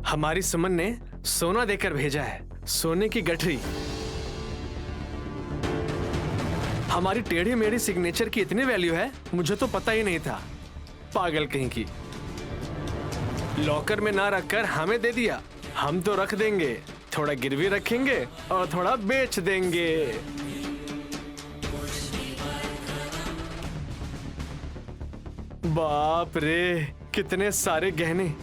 हमारी सुमन ने सोना देकर भेजा है, सोने की गठरी। हमारी टेढ़ी मेढ़ी सिग्नेचर की इतनी वैल्यू है, मुझे तो पता ही नहीं था। पागल कहीं की। लॉकर में ना रखकर हमें दे दिया। हम तो रख देंगे, थोड़ा गिरवी रखेंगे और थोड़ा बेच देंगे। बाप रे, कितने सारे गहने।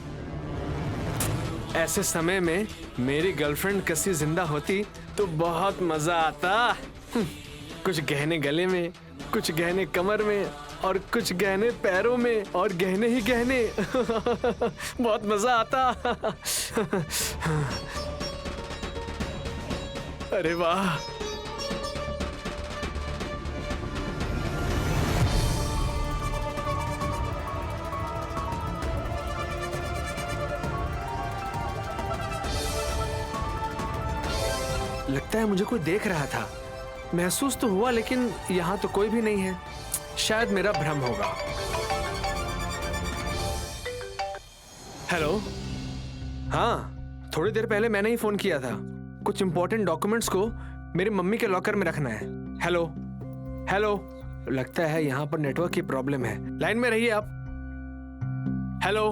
ऐसे समय में मेरी गर्लफ्रेंड कसी जिंदा होती तो बहुत मजा आता। कुछ गहने गले में, कुछ गहने कमर में और कुछ गहने पैरों में और गहने ही गहने। बहुत मजा आता। अरे वाह। लगता है मुझे कोई देख रहा था। महसूस तो हुआ, लेकिन यहाँ तो कोई भी नहीं है। शायद मेरा भ्रम होगा। हेलो। हाँ, थोड़ी देर पहले मैंने ही फोन किया था। कुछ इंपॉर्टेंट डॉक्यूमेंट्स को मेरी मम्मी के लॉकर में रखना है। Hello hello. लगता है यहाँ पर नेटवर्क की प्रॉब्लम है। लाइन में रहिए आप। हेलो।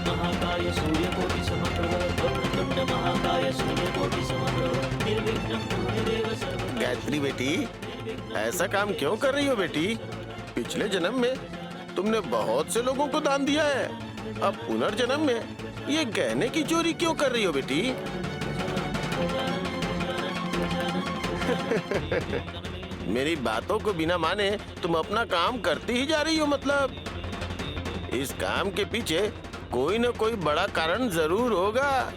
महाकाय सूर्यकोटि समप्रभ वक्रतुंड महाकाय सूर्यकोटि समप्रभ निर्विघ्नं कुरु देव सर्वदा। गायत्री बेटी, ऐसा काम क्यों कर रही हो बेटी? पिछले जन्म में तुमने बहुत से लोगों को दान दिया है, अब पुनर्जन्म में ये गहने की चोरी क्यों कर रही हो बेटी? मेरी बातों को बिना माने तुम अपना काम करती ही जा रही हो। मतलब इस काम के पीछे कोई न कोई बड़ा कारण जरूर होगा।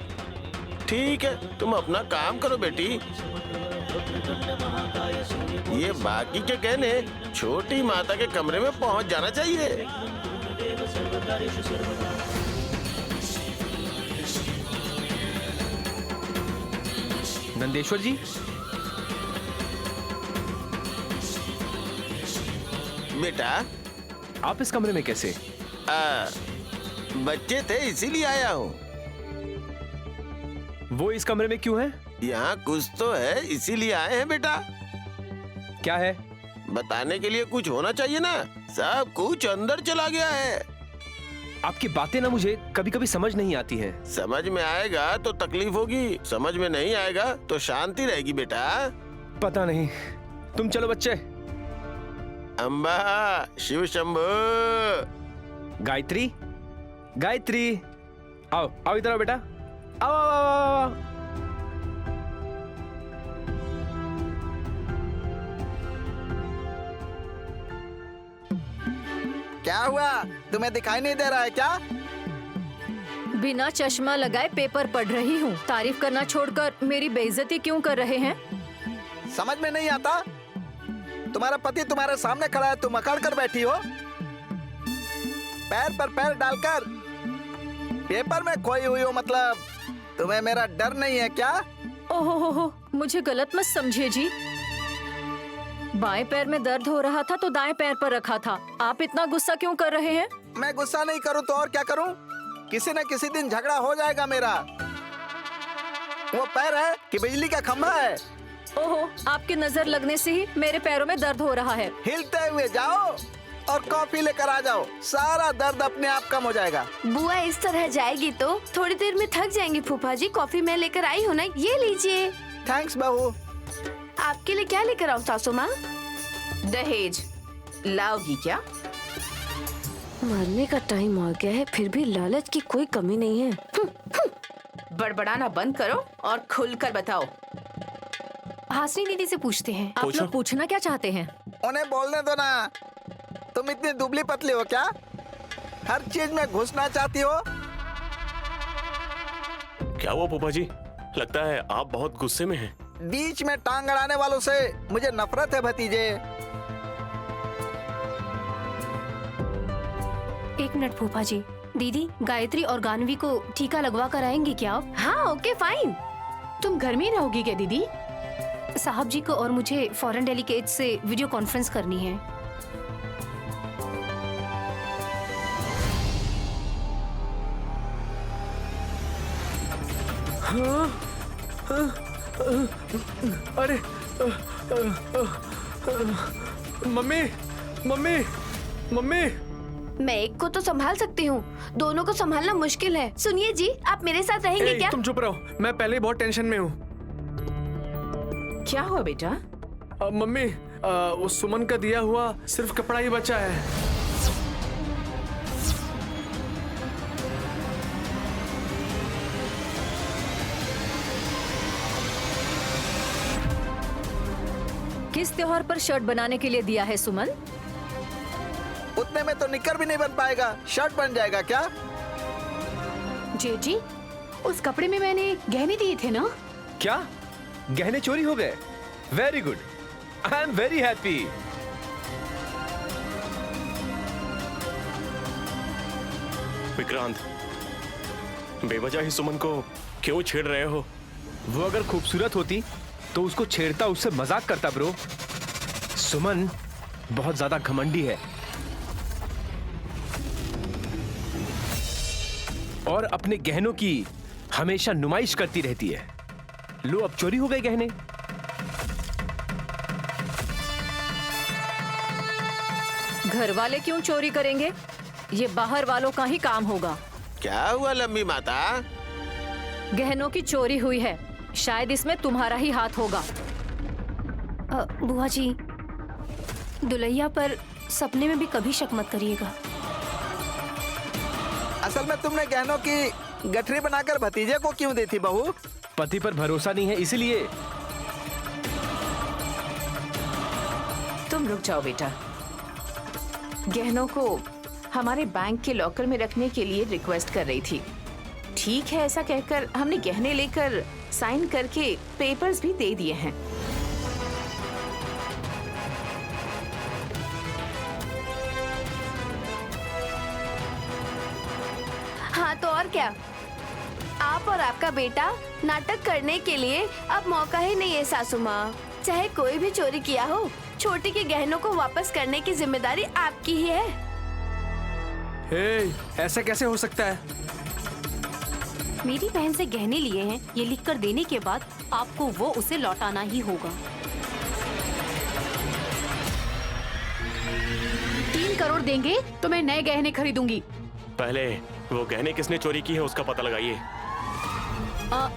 ठीक है, तुम अपना काम करो बेटी। ये बाकी के गहने छोटी माता के कमरे में पहुंच जाना चाहिए। नंदेश्वर जी, बेटा आप इस कमरे में कैसे? बच्चे थे इसीलिए आया हूँ। वो इस कमरे में क्यों है? यहाँ कुछ तो है इसीलिए आए हैं बेटा। क्या है? बताने के लिए कुछ होना चाहिए ना। सब कुछ अंदर चला गया है। आपकी बातें ना मुझे कभी कभी समझ नहीं आती हैं। समझ में आएगा तो तकलीफ होगी, समझ में नहीं आएगा तो शांति रहेगी बेटा। पता नहीं। तुम चलो बच्चे। अम्बा शिव शंभो। गायत्री, गायत्री, आओ आओ इधर आओ बेटा। आओ आओ आओ, आओ, आओ। क्या हुआ? तुम्हें दिखाई नहीं दे रहा है क्या? बिना चश्मा लगाए पेपर पढ़ रही हूँ। तारीफ करना छोड़कर मेरी बेइज्जती क्यों कर रहे हैं? समझ में नहीं आता? तुम्हारा पति तुम्हारे सामने खड़ा है, तुम अकड़ कर बैठी हो। पैर पर पैर डालकर पेपर में खोई हुई हो। मतलब तुम्हें मेरा डर नहीं है क्या? ओहो, मुझे गलत मत समझिए जी। बाएं पैर में दर्द हो रहा था तो दाएं पैर पर रखा था। आप इतना गुस्सा क्यों कर रहे हैं? मैं गुस्सा नहीं करूं तो और क्या करूं? किसी न किसी दिन झगड़ा हो जाएगा मेरा। वो पैर है कि बिजली का खंभा है? ओहो, आपकी नजर लगने से ही मेरे पैरों में दर्द हो रहा है। हिलते हुए जाओ और कॉफी लेकर आ जाओ, सारा दर्द अपने आप कम हो जाएगा। बुआ इस तरह जाएगी तो थोड़ी देर में थक जाएंगी। फूफा जी, कॉफी मैं लेकर आई हूँ ना, ये लीजिए। थैंक्स बहू। आपके लिए क्या लेकर आऊँ सासू माँ? दहेज लाओगी क्या? मरने का टाइम आ गया है, फिर भी लालच की कोई कमी नहीं है। बड़बड़ाना बंद करो और खुलकर बताओ। हासिनी दीदी से पूछते हैं। आप लोग पूछना क्या चाहते हैं? उन्हें बोलने दो ना। तुम इतनी दुबली पतली हो क्या? हर चीज में घुसना चाहती हो। क्या हुआ फूफा जी? लगता है आप बहुत गुस्से में हैं। बीच में टांग अड़ाने वालों से मुझे नफरत है भतीजे। एक मिनट फूफा जी। दीदी, गायत्री और गानवी को टीका लगवा कर आएंगे क्या आप? हाँ ओके फाइन। तुम घर में ही रहोगी क्या दीदी? साहब जी को और मुझे फॉरेन डेलीगेट से वीडियो कॉन्फ्रेंस करनी है। अरे मम्मी मम्मी मम्मी। मैं एक को तो संभाल सकती हूँ, दोनों को संभालना मुश्किल है। सुनिए जी, आप मेरे साथ रहेंगे क्या? तुम चुप रहो, मैं पहले ही बहुत टेंशन में हूँ। क्या हुआ बेटा? मम्मी वो सुमन का दिया हुआ सिर्फ कपड़ा ही बचा है। किस त्योहार पर शर्ट बनाने के लिए दिया है सुमन? उतने में तो निक्कर भी नहीं बन पाएगा, शर्ट बन जाएगा क्या? जी, उस कपड़े में मैंने गहने दिए थे ना? क्या गहने चोरी हो गए? Very good, I am very happy. Vikrant, बेवजह ही सुमन को क्यों छेड़ रहे हो? वो अगर खूबसूरत होती तो उसको छेड़ता, उससे मजाक करता ब्रो। सुमन बहुत ज्यादा घमंडी है और अपने गहनों की हमेशा नुमाइश करती रहती है। लो अब चोरी हो गए गहने। घर वाले क्यों चोरी करेंगे? ये बाहर वालों का ही काम होगा। क्या हुआ लंबी माता? गहनों की चोरी हुई है, शायद इसमें तुम्हारा ही हाथ होगा। बुआ जी, दुल्हैया पर सपने में भी कभी शक मत करिएगा। असल में तुमने गहनों की गठरी बनाकर भतीजे को क्यों दी थी बहू? पति पर भरोसा नहीं है इसलिए। तुम रुक जाओ बेटा। गहनों को हमारे बैंक के लॉकर में रखने के लिए रिक्वेस्ट कर रही थी। ठीक है, ऐसा कहकर हमने गहने लेकर साइन करके पेपर्स भी दे दिए हैं। हाँ तो और क्या, आप और आपका बेटा नाटक करने के लिए अब मौका ही नहीं है सासू माँ। चाहे कोई भी चोरी किया हो, छोटी के गहनों को वापस करने की जिम्मेदारी आपकी ही है। हे, ऐसा कैसे हो सकता है? मेरी बहन से गहने लिए हैं, ये लिखकर देने के बाद आपको वो उसे लौटाना ही होगा। 3 करोड़ देंगे तो मैं नए गहने खरीदूंगी। पहले वो गहने किसने चोरी की है उसका पता लगाइए।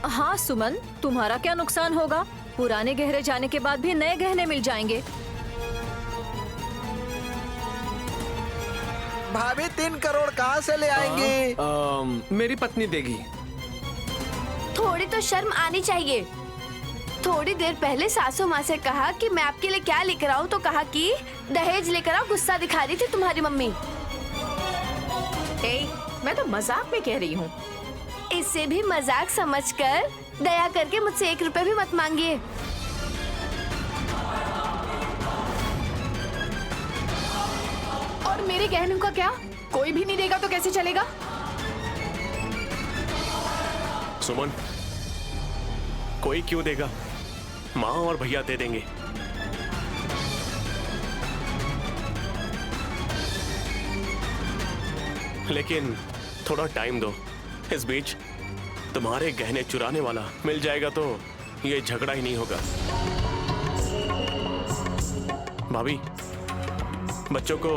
हाँ सुमन, तुम्हारा क्या नुकसान होगा? पुराने गहने जाने के बाद भी नए गहने मिल जाएंगे। भाभी 3 करोड़ कहाँ से ले आएंगी? मेरी पत्नी देगी। थोड़ी तो शर्म आनी चाहिए। थोड़ी देर पहले सासू माँ से कहा कि मैं आपके लिए क्या लेकर आऊँ, तो कहा कि दहेज लेकर आओ। गुस्सा दिखा रही थी तुम्हारी मम्मी। मैं तो मजाक में कह रही हूँ। इससे भी मजाक समझकर दया करके मुझसे 1 रुपए भी मत मांगिए। और मेरे गहनों का क्या? कोई भी नहीं देगा तो कैसे चलेगा? सुमन, कोई क्यों देगा? माँ और भैया दे देंगे। लेकिन थोड़ा टाइम दो। इस बीच तुम्हारे गहने चुराने वाला मिल जाएगा तो ये झगड़ा ही नहीं होगा। भाभी, बच्चों को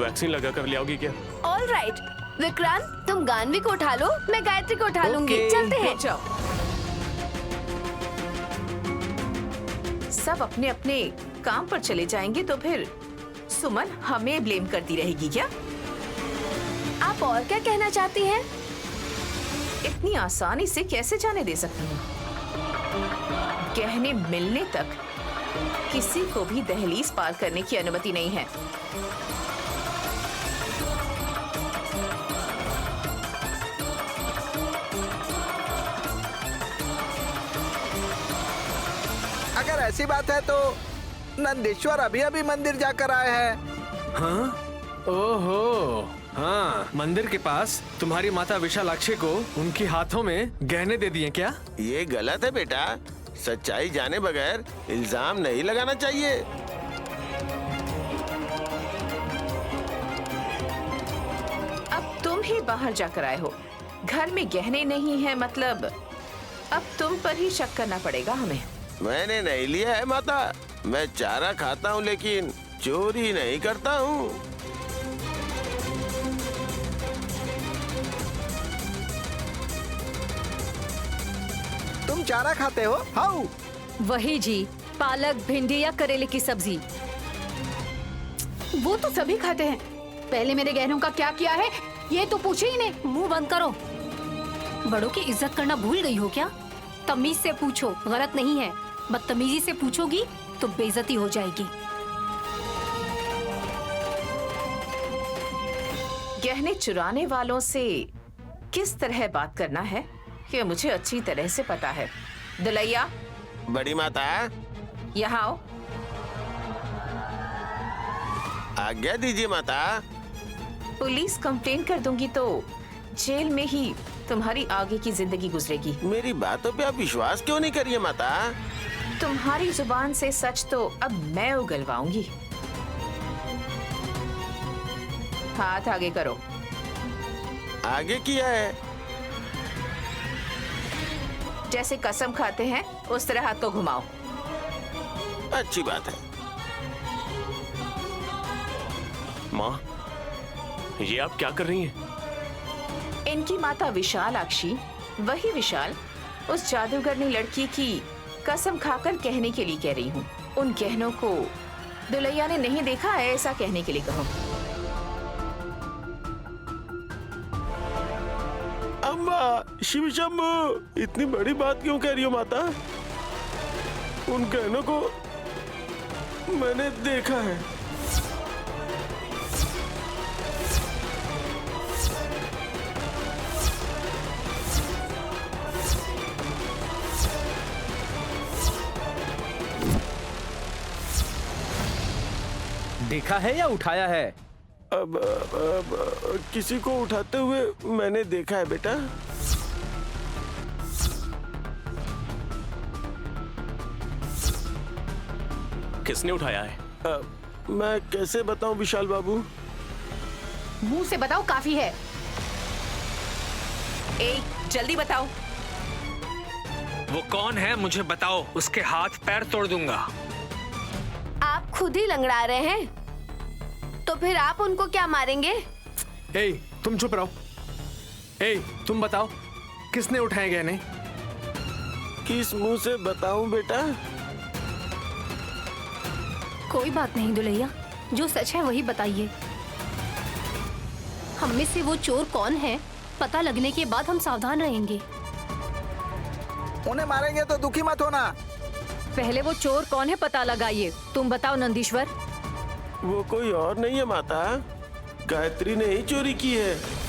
वैक्सीन लगा कर ले आओगी क्या? ऑल राइट विक्रांत, तुम गानवी को उठा लो, मैं गायत्री को उठा लूंगी। चलते हैं। जाओ। सब अपने अपने काम पर चले जाएंगे तो फिर सुमन हमें ब्लेम करती रहेगी क्या? आप और क्या कहना चाहती हैं? इतनी आसानी से कैसे जाने दे सकती हूँ? गहने मिलने तक किसी को भी दहलीज पार करने की अनुमति नहीं है। अगर ऐसी बात है तो नंदीश्वर अभी अभी मंदिर जाकर आए हैं। हाँ? ओहो, हाँ, मंदिर के पास तुम्हारी माता विशालाक्षी को उनके हाथों में गहने दे दिए क्या? ये गलत है बेटा। सच्चाई जाने बगैर इल्जाम नहीं लगाना चाहिए। अब तुम ही बाहर जाकर आए हो, घर में गहने नहीं है, मतलब अब तुम पर ही शक करना पड़ेगा हमें। मैंने नहीं लिया है माता। मैं चारा खाता हूँ लेकिन चोरी नहीं करता हूँ। तुम चारा खाते हो? हाउ? वही जी, पालक, भिंडी या करेले की सब्जी। वो तो सभी खाते हैं। पहले मेरे गहनों का क्या किया है ये तो पूछे ही नहीं। मुंह बंद करो। बड़ों की इज्जत करना भूल गई हो क्या? तमीज से पूछो, गलत नहीं है। बदतमीजी से पूछोगी तो बेइज्जती हो जाएगी। गहने चुराने वालों से किस तरह बात करना है ये मुझे अच्छी तरह से पता है। दुलैया, बड़ी माता, यहाँ आओ। आज्ञा दीजिए माता। पुलिस कंप्लेन कर दूंगी तो जेल में ही तुम्हारी आगे की जिंदगी गुजरेगी। मेरी बातों पे आप विश्वास क्यों नहीं करिए माता? तुम्हारी जुबान से सच तो अब मैं उगलवाऊंगी। हाथ आगे करो। आगे किया है। जैसे कसम खाते हैं उस तरह हाथ को घुमाओ। अच्छी बात है। माँ, ये आप क्या कर रही हैं? इनकी माता विशालाक्षी, वही विशाल, उस जादूगरनी लड़की की कसम खाकर कहने के लिए कह रही हूँ। उन गहनों को दुलैया ने नहीं देखा है ऐसा कहने के लिए कहो। अम्मा, शिव शंभू, इतनी बड़ी बात क्यों कह रही हो माता? उन गहनों को मैंने देखा है। देखा है या उठाया है? अब किसी को उठाते हुए मैंने देखा है बेटा। किसने उठाया है? मैं कैसे बताऊं विशाल बाबू? मुंह से बताओ, काफी है। ए, जल्दी बताओ। वो कौन है मुझे बताओ, उसके हाथ पैर तोड़ दूंगा। आप खुद ही लंगड़ा रहे हैं तो फिर आप उनको क्या मारेंगे? ए, तुम चुप रहो। ए, तुम बताओ किसने उठाए गहने? किस मुंह से बताऊं बेटा? कोई बात नहीं दुलैया, जो सच है वही बताइए। हम में से वो चोर कौन है पता लगने के बाद हम सावधान रहेंगे। उन्हें मारेंगे तो दुखी मत होना। पहले वो चोर कौन है पता लगाइए। तुम बताओ नंदीश्वर। वो कोई और नहीं है माता, गायत्री ने ही चोरी की है।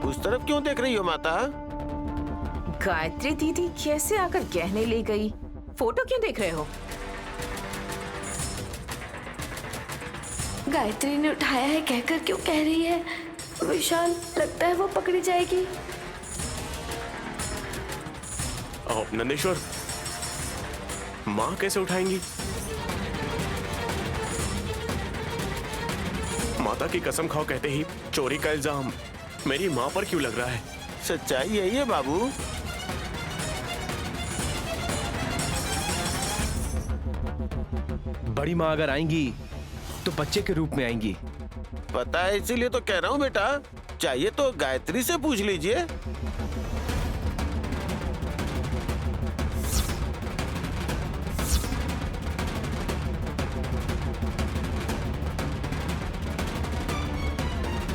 उस तरफ क्यों देख रही हो माता? गायत्री दीदी कैसे आकर गहने ले गई? फोटो क्यों देख रहे हो? गायत्री ने उठाया है कहकर क्यों कह रही है? विशाल, लगता है वो पकड़ी जाएगी। नंदेश्वर, माँ कैसे उठाएंगी? माता की कसम खाओ कहते ही चोरी का इल्जाम मेरी माँ पर क्यों लग रहा है? सच्चाई यही है बाबू। बड़ी माँ अगर आएंगी तो बच्चे के रूप में आएंगी। पता है, इसीलिए तो कह रहा हूँ बेटा, चाहिए तो गायत्री से पूछ लीजिए।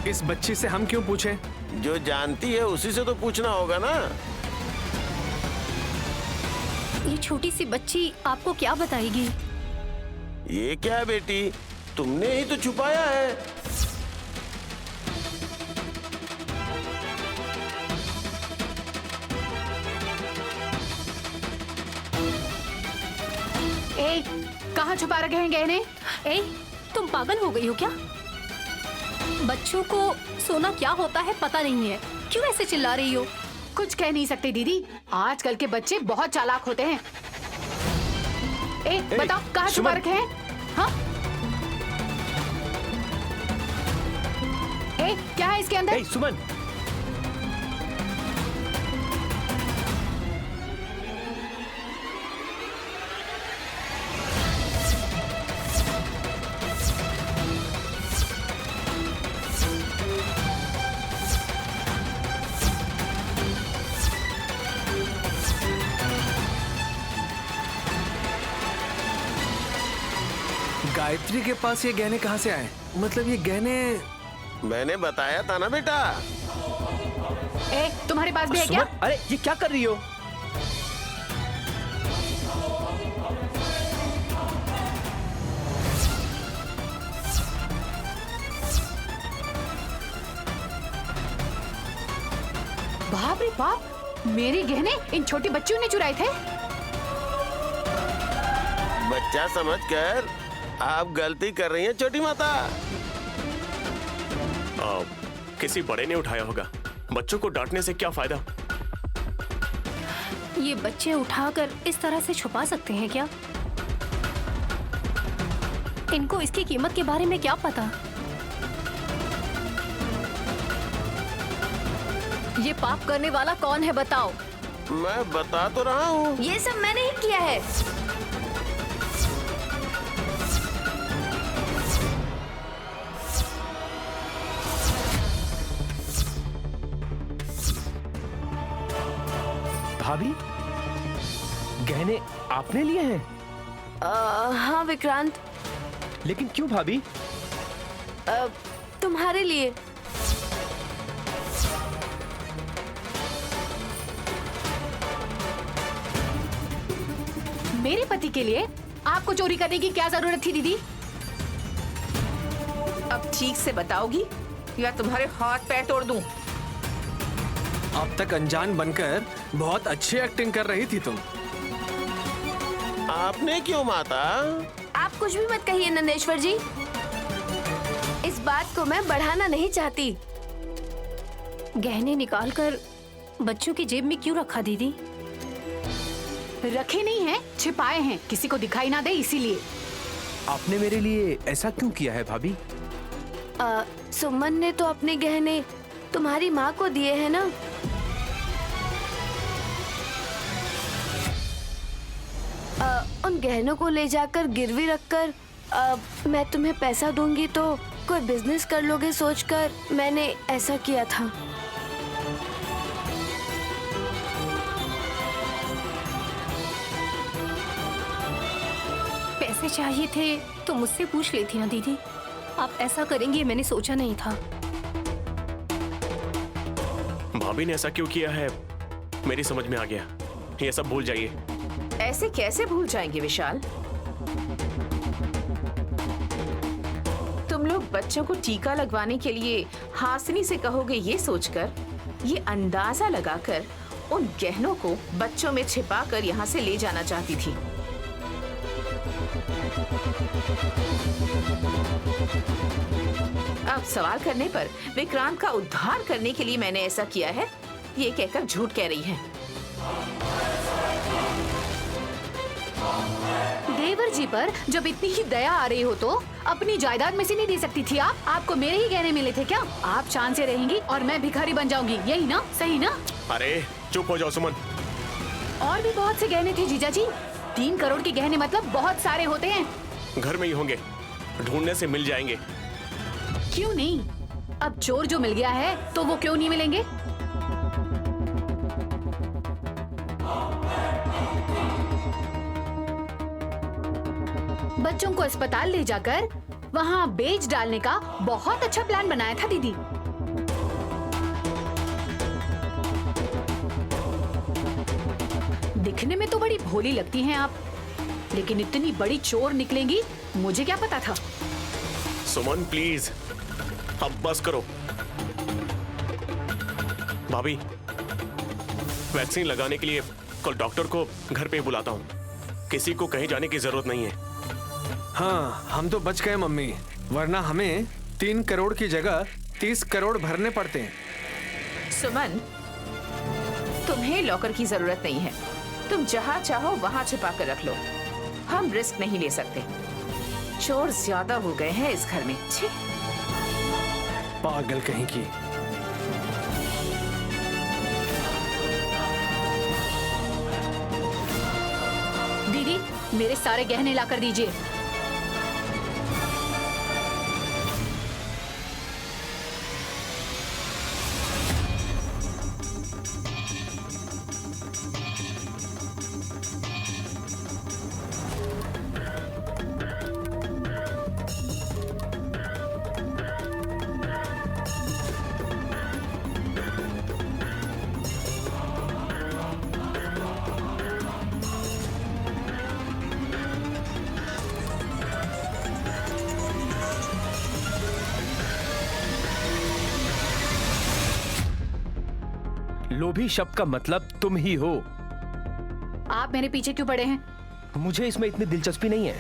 इस बच्ची से हम क्यों पूछें? जो जानती है उसी से तो पूछना होगा ना। ये छोटी सी बच्ची आपको क्या बताएगी? ये क्या है बेटी, तुमने ही तो छुपाया है। ए, कहाँ छुपा रखे हैं गहने? ए, तुम पागल हो गई हो क्या? बच्चों को सोना क्या होता है पता नहीं है, क्यों ऐसे चिल्ला रही हो? कुछ कह नहीं सकते दीदी, आजकल के बच्चे बहुत चालाक होते हैं। ए, बताओ कहाँ छुपा रखे हैं? हाँ? ए, क्या है इसके अंदर? सुमन, गायत्री के पास ये गहने कहाँ से आए? मतलब ये गहने मैंने बताया था ना बेटा। ए, तुम्हारे पास भी है क्या? सुमन, अरे ये क्या कर रही हो? बाप रे बाप, मेरे गहने इन छोटी बच्चियों ने चुराए थे। बच्चा समझकर आप गलती कर रही हैं छोटी माता। किसी बड़े ने उठाया होगा, बच्चों को डांटने से क्या फायदा? ये बच्चे उठाकर इस तरह से छुपा सकते हैं क्या? इनको इसकी कीमत के बारे में क्या पता? ये पाप करने वाला कौन है बताओ? मैं बता तो रहा हूँ। ये सब मैंने ही किया है। भाभी, गहने आपने लिए हैं? हाँ विक्रांत। लेकिन क्यों भाभी? तुम्हारे लिए। मेरे पति के लिए आपको चोरी करने की क्या जरूरत थी दीदी? अब ठीक से बताओगी या तुम्हारे हाथ पैर तोड़ दूं? अब तक अनजान बनकर बहुत अच्छी एक्टिंग कर रही थी तुम। आपने क्यों माता? आप कुछ भी मत कहिए नंदेश्वर जी, इस बात को मैं बढ़ाना नहीं चाहती। गहने निकालकर बच्चों की जेब में क्यों रखा दीदी? रखे नहीं हैं, छिपाए हैं, किसी को दिखाई ना दे इसीलिए। आपने मेरे लिए ऐसा क्यों किया है भाभी? सुमन ने तो अपने गहने तुम्हारी माँ को दिए हैं ना। उन गहनों को ले जाकर गिरवी रखकर मैं तुम्हें पैसा दूंगी तो कोई बिजनेस कर लोगे सोचकर मैंने ऐसा किया था। पैसे चाहिए थे तो मुझसे पूछ लेती ना दीदी। आप ऐसा करेंगे मैंने सोचा नहीं था। भाभी ने ऐसा क्यों किया है मेरी समझ में आ गया। ये सब भूल जाइए। ऐसे कैसे भूल जाएंगे विशाल? तुम लोग बच्चों को टीका लगवाने के लिए हासिनी से कहोगे ये सोचकर, ये अंदाजा लगाकर उन गहनों को बच्चों में छिपाकर यहाँ से ले जाना चाहती थी। अब सवाल करने पर विक्रांत का उद्धार करने के लिए मैंने ऐसा किया है, ये कहकर झूठ कह रही है। देवर जी पर जब इतनी ही दया आ रही हो तो अपनी जायदाद में से नहीं दे सकती थी आप? आपको मेरे ही गहने मिले थे क्या? आप चांद से रहेंगी और मैं भिखारी बन जाऊंगी, यही ना? सही ना? अरे चुप हो जाओ सुमन। और भी बहुत से गहने थे जीजा जी। 3 करोड़ के गहने मतलब बहुत सारे होते हैं। घर में ही होंगे, ढूंढने से मिल जाएंगे। क्यों नहीं? अब चोर जो मिल गया है तो वो क्यों नहीं मिलेंगे? बच्चों को अस्पताल ले जाकर वहाँ बेच डालने का बहुत अच्छा प्लान बनाया था दीदी। दिखने में तो बड़ी भोली लगती हैं आप, लेकिन इतनी बड़ी चोर निकलेंगी मुझे क्या पता था। सुमन प्लीज अब बस करो। भाभी, वैक्सीन लगाने के लिए कल डॉक्टर को घर पे ही बुलाता हूँ। किसी को कहीं जाने की जरूरत नहीं है। हाँ, हम तो बच गए मम्मी, वरना हमें 3 करोड़ की जगह 30 करोड़ भरने पड़ते हैं। सुमन, तुम्हें लॉकर की जरूरत नहीं है। तुम जहाँ चाहो वहाँ छिपा कर रख लो। हम रिस्क नहीं ले सकते। चोर ज्यादा हो गए हैं इस घर में। छी। पागल कहीं की। दीदी, मेरे सारे गहने लाकर दीजिए। लोभी शब्द का मतलब तुम ही हो। आप मेरे पीछे क्यों पड़े हैं? मुझे इसमें इतनी दिलचस्पी नहीं है।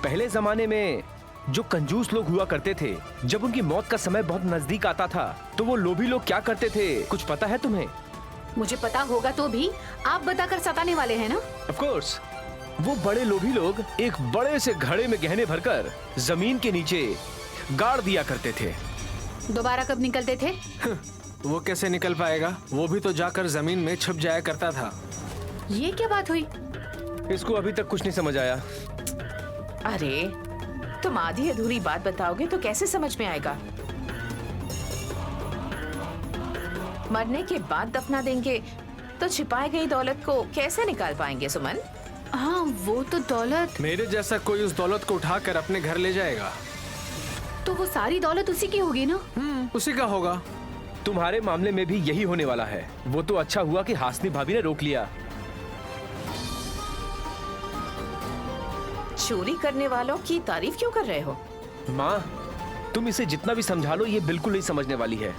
पहले जमाने में जो कंजूस लोग हुआ करते थे, जब उनकी मौत का समय बहुत नजदीक आता था, तो वो लोभी लोग क्या करते थे, कुछ पता है तुम्हें? मुझे पता होगा तो भी आप बताकर सताने वाले हैं ना? Of course, वो बड़े लोभी लोग एक बड़े से घड़े में गहने भरकर जमीन के नीचे गाड़ दिया करते थे। दोबारा कब निकलते थे? वो कैसे निकल पाएगा? वो भी तो जाकर जमीन में छुप जाया करता था। ये क्या बात हुई? इसको अभी तक कुछ नहीं समझ आया। अरे, तुम आधी अधूरी बात बताओगे तो कैसे समझ में आएगा? मरने के बाद दफना देंगे तो छिपाई गई दौलत को कैसे निकाल पाएंगे सुमन? हाँ, वो तो दौलत। मेरे जैसा कोई उस दौलत को उठाकर अपने घर ले जाएगा। तो वो सारी दौलत उसी की होगी ना? उसी का होगा। तुम्हारे मामले में भी यही होने वाला है। वो तो अच्छा हुआ कि हासनी भाभी ने रोक लिया। चोरी करने वालों की तारीफ क्यों कर रहे हो? माँ, तुम इसे जितना भी समझा लो, ये बिल्कुल नहीं समझने वाली है।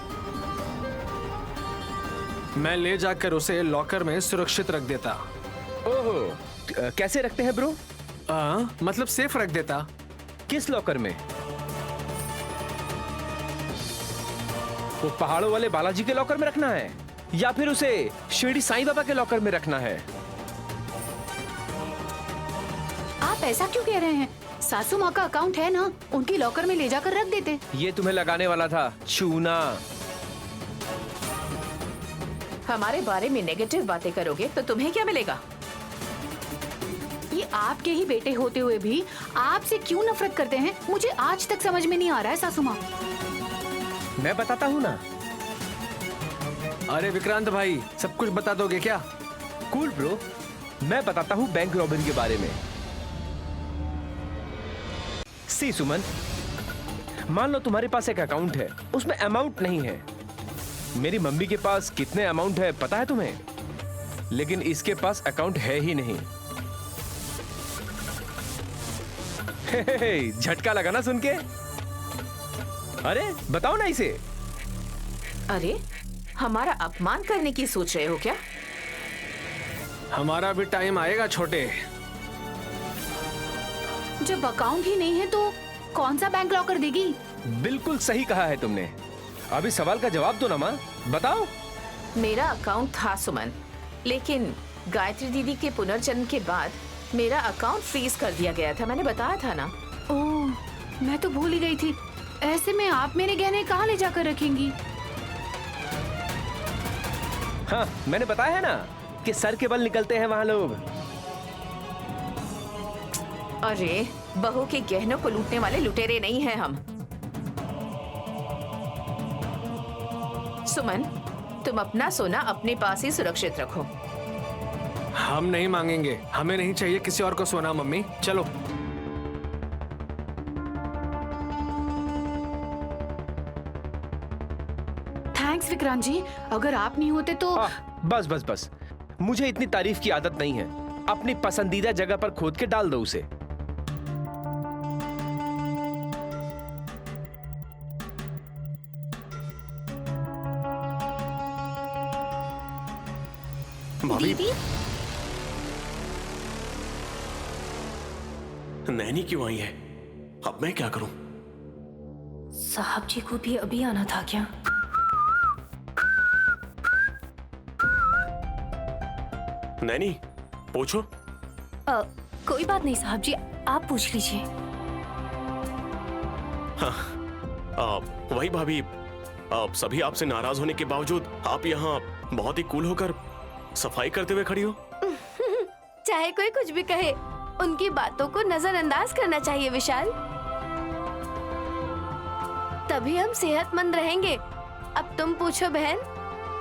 मैं ले जाकर उसे लॉकर में सुरक्षित रख देता। ओहो, कैसे रखते हैं ब्रो? मतलब सेफ रख देता। किस लॉकर में? वो पहाड़ों वाले बालाजी के लॉकर में रखना है या फिर उसे शिरडी साईं बाबा के लॉकर में रखना है? आप ऐसा क्यों कह रहे हैं? सासू माँ का अकाउंट है ना, उनकी लॉकर में ले जाकर रख देते। ये तुम्हें लगाने वाला था, चूना। हमारे बारे में नेगेटिव बातें करोगे तो तुम्हें क्या मिलेगा? ये आपके ही बेटे होते हुए भी आपसे क्यों नफरत करते हैं, मुझे आज तक समझ में नहीं आ रहा है सासू माँ। मैं बताता हूँ ना। अरे विक्रांत भाई, सब कुछ बता दोगे क्या? कूल ब्रो, मैं बताता हूँ बैंक रॉबिन के बारे में। सी सुमन, मान लो तुम्हारे पास एक अकाउंट है, उसमें अमाउंट नहीं है। मेरी मम्मी के पास कितने अमाउंट है पता है तुम्हें? लेकिन इसके पास अकाउंट है ही नहीं। झटका लगा ना सुन के? अरे बताओ ना इसे। अरे, हमारा अपमान करने की सोच रहे हो क्या? हमारा भी टाइम आएगा छोटे। जब अकाउंट ही नहीं है तो कौन सा बैंक लॉकर देगी? बिल्कुल सही कहा है तुमने। अभी सवाल का जवाब दो ना माँ, बताओ। मेरा अकाउंट था सुमन, लेकिन गायत्री दीदी के पुनर्जन्म के बाद मेरा अकाउंट फ्रीज कर दिया गया था। मैंने बताया था ना। ओह, मैं तो भूल ही गई थी। ऐसे में आप मेरे गहने कहाँ ले जाकर रखेंगी? हाँ, मैंने बताया है ना कि सर के बल निकलते हैं वहाँ लोग। अरे, बहू के गहनों को लूटने वाले लुटेरे नहीं हैं हम। सुमन, तुम अपना सोना अपने पास ही सुरक्षित रखो। हम नहीं मांगेंगे, हमें नहीं चाहिए किसी और को सोना। मम्मी चलो। थैंक्स विक्रांत जी, अगर आप नहीं होते तो। बस बस बस, मुझे इतनी तारीफ की आदत नहीं है। अपनी पसंदीदा जगह पर खोद के डाल दो उसे। भाभी, दीदी नैनी क्यों आई है? अब मैं क्या करूं? साहब जी को भी अभी आना था क्या? नैनी, पूछो। कोई बात नहीं साहब जी, आप पूछ लीजिए। वही भाभी, सभी आपसे नाराज होने के बावजूद आप यहाँ बहुत ही कूल होकर सफाई करते हुए खड़ी हो। चाहे कोई कुछ भी कहे, उनकी बातों को नजरअंदाज करना चाहिए विशाल। तभी हम सेहतमंद रहेंगे। अब तुम पूछो बहन।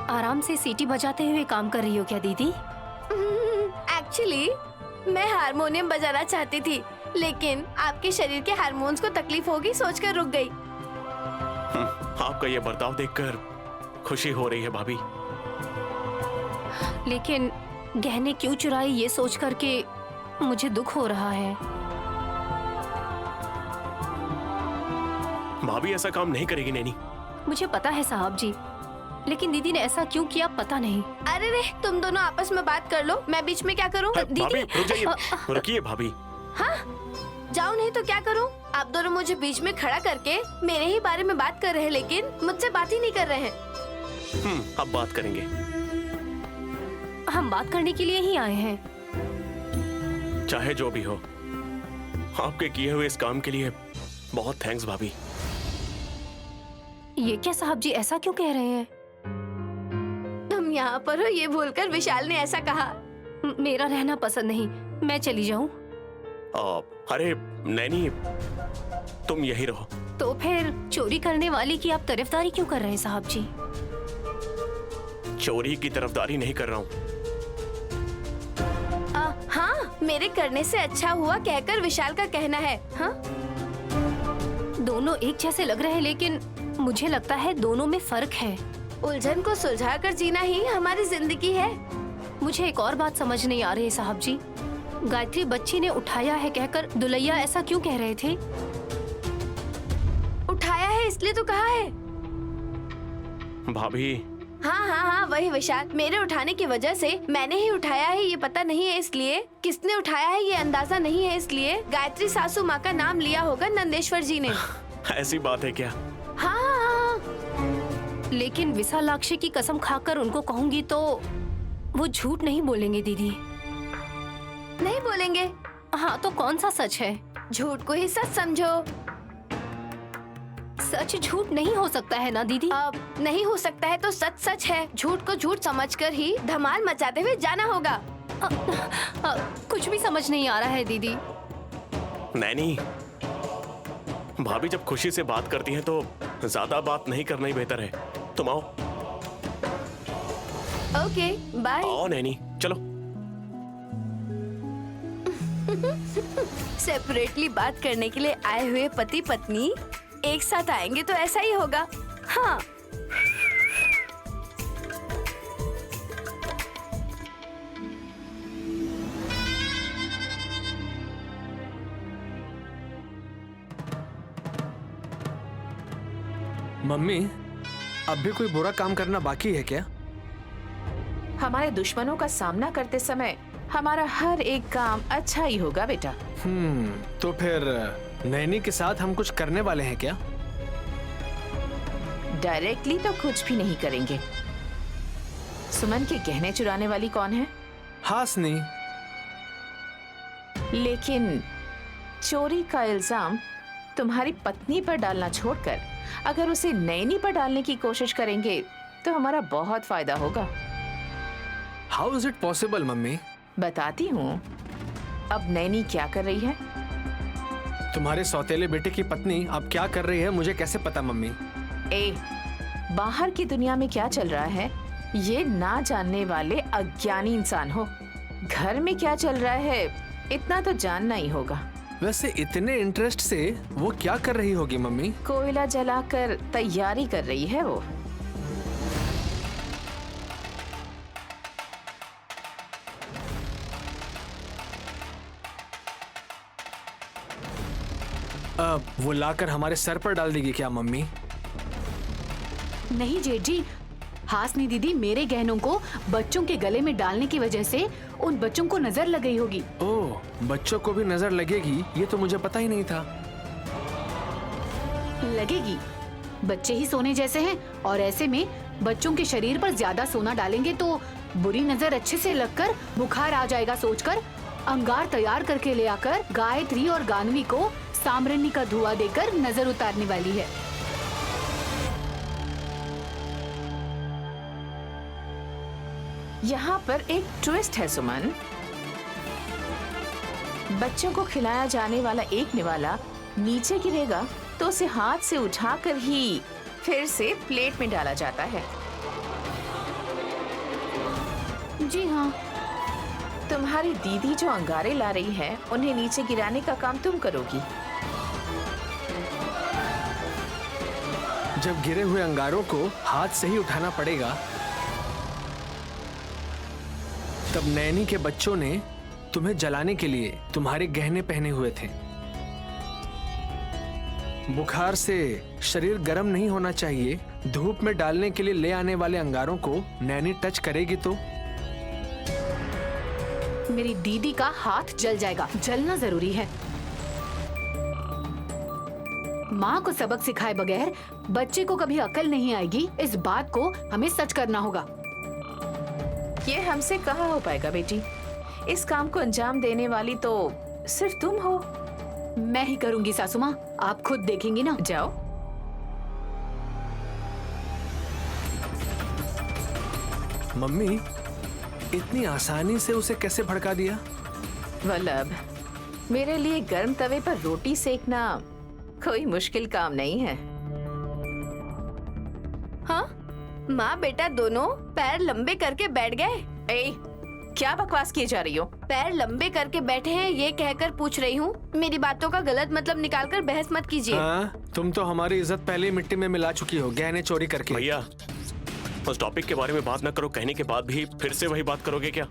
आराम से सीटी बजाते हुए काम कर रही हो क्या दीदी? एक्चुअली मैं हारमोनियम बजाना चाहती थी, लेकिन आपके शरीर के हार्मोन्स को तकलीफ होगी सोचकर रुक गई। आपका ये बर्ताव देखकर खुशी हो रही है भाभी। लेकिन गहने क्यों चुराए ये सोच करके मुझे दुख हो रहा है। भाभी ऐसा काम नहीं करेगी नैनी। मुझे पता है साहब जी, लेकिन दीदी ने ऐसा क्यों किया पता नहीं। अरे रे, तुम दोनों आपस में बात कर लो, मैं बीच में क्या करूं? भाभी रुक जाइए, रुकिए भाभी। हाँ, जाओ नहीं तो क्या करूं? आप दोनों मुझे बीच में खड़ा करके मेरे ही बारे में बात कर रहे हैं, लेकिन मुझसे बात ही नहीं कर रहे हैं। अब बात करेंगे। हम बात करने के लिए ही आए हैं। चाहे जो भी हो, आपके किए हुए इस काम के लिए बहुत थैंक्स भाभी। ये क्या साहब जी, ऐसा क्यों कह रहे हैं? तुम यहाँ पर हो ये भूलकर विशाल ने ऐसा कहा। मेरा रहना पसंद नहीं, मैं चली जाऊं? अरे नैनी, तुम यही रहो। तो फिर चोरी करने वाली की आप तरफदारी क्यों कर रहे हैं साहब जी? चोरी की तरफदारी नहीं कर रहा हूँ। हाँ, मेरे करने से अच्छा हुआ कहकर विशाल का कहना है। हाँ? दोनों एक जैसे लग रहे हैं, लेकिन मुझे लगता है दोनों में फर्क है। उलझन को सुलझाकर जीना ही हमारी जिंदगी है। मुझे एक और बात समझ नहीं आ रही है साहब जी। गायत्री बच्ची ने उठाया है कहकर दुलैया ऐसा क्यों कह रहे थे? उठाया है इसलिए तो कहा है। भाभी, हाँ, वही विशाल। मेरे उठाने की वजह से मैंने ही उठाया है ये पता नहीं है इसलिए, किसने उठाया है ये अंदाजा नहीं है इसलिए गायत्री सासू माँ का नाम लिया होगा नंदेश्वर जी ने। ऐसी बात है क्या? हाँ। लेकिन विशालाक्षी की कसम खाकर उनको कहूंगी तो वो झूठ नहीं बोलेंगे दीदी। नहीं बोलेंगे। हाँ, तो कौन सा सच है? झूठ को ही सच समझो। सच झूठ नहीं हो सकता है ना दीदी? अब नहीं हो सकता है तो सच सच है। झूठ को झूठ समझकर ही धमाल मचाते हुए जाना होगा। कुछ भी समझ नहीं आ रहा है दीदी। नैनी, भाभी जब खुशी से बात करती हैं तो ज्यादा बात नहीं करना ही बेहतर है। तुम आओ। Okay, bye. आओ नैनी, चलो। सेपरेटली बात करने के लिए आए हुए पति पत्नी एक साथ आएंगे तो ऐसा ही होगा। हाँ। मम्मी, अब भी कोई बुरा काम करना बाकी है क्या? हमारे दुश्मनों का सामना करते समय हमारा हर एक काम अच्छा ही होगा बेटा। तो फिर नैनी के साथ हम कुछ करने वाले हैं क्या? डायरेक्टली तो कुछ भी नहीं करेंगे। सुमन के गहने चुराने वाली कौन है? हासनी। लेकिन चोरी का इल्जाम तुम्हारी पत्नी पर डालना छोड़कर अगर उसे नैनी पर डालने की कोशिश करेंगे तो हमारा बहुत फायदा होगा। How is it possible mummy? बताती हूँ। अब नैनी क्या कर रही है? तुम्हारे सौतेले बेटे की पत्नी अब क्या कर रही है मुझे कैसे पता मम्मी? बाहर की दुनिया में क्या चल रहा है ये ना जानने वाले अज्ञानी इंसान हो। घर में क्या चल रहा है इतना तो जानना ही होगा। वैसे इतने इंटरेस्ट से वो क्या कर रही होगी मम्मी? कोयला जलाकर तैयारी कर रही है वो। वो लाकर हमारे सर पर डाल देगी क्या मम्मी? नहीं जेठ जी, हासनी दीदी मेरे गहनों को बच्चों के गले में डालने की वजह से उन बच्चों को नजर लग गई होगी। ओह, बच्चों को भी नजर लगेगी? ये तो मुझे पता ही नहीं था। लगेगी, बच्चे ही सोने जैसे हैं और ऐसे में बच्चों के शरीर पर ज्यादा सोना डालेंगे तो बुरी नजर अच्छे से लगकर बुखार आ जाएगा सोचकर अंगार तैयार करके ले आकर गायत्री और गानवी को साम्राज्ञी का धुआं देकर नजर उतारने वाली है। यहाँ पर एक ट्विस्ट है सुमन। बच्चों को खिलाया जाने वाला एक निवाला नीचे गिरेगा तो उसे हाथ से उठाकर ही फिर से प्लेट में डाला जाता है। जी हाँ। तुम्हारी दीदी जो अंगारे ला रही है उन्हें नीचे गिराने का काम तुम करोगी। जब गिरे हुए अंगारों को हाथ से ही उठाना पड़ेगा, तब नैनी के बच्चों ने तुम्हें जलाने के लिए तुम्हारे गहने पहने हुए थे। बुखार से शरीर गर्म नहीं होना चाहिए। धूप में डालने के लिए ले आने वाले अंगारों को नैनी टच करेगी तो मेरी दीदी का हाथ जल जाएगा। जलना जरूरी है। माँ को सबक सिखाए बगैर बच्चे को कभी अकल नहीं आएगी। इस बात को हमें सच करना होगा। ये हमसे कहाँ हो पाएगा बेटी? इस काम को अंजाम देने वाली तो सिर्फ तुम हो। मैं ही करूंगी सासू माँ, आप खुद देखेंगी ना। जाओ। मम्मी, इतनी आसानी से उसे कैसे भड़का दिया? वल्लभ, मेरे लिए गर्म तवे पर रोटी सेकना कोई मुश्किल काम नहीं है। हाँ, माँ बेटा दोनों पैर लंबे करके बैठ गए। ए, क्या बकवास किए जा रही हो? पैर लंबे करके बैठे हैं ये कहकर पूछ रही हूँ। मेरी बातों का गलत मतलब निकालकर बहस मत कीजिए। हाँ, तुम तो हमारी इज्जत पहले ही मिट्टी में मिला चुकी हो गहने चोरी करके। भैया, उस टॉपिक के बारे में बात ना करो। कहने के बाद भी फिर से वही बात करोगे क्या?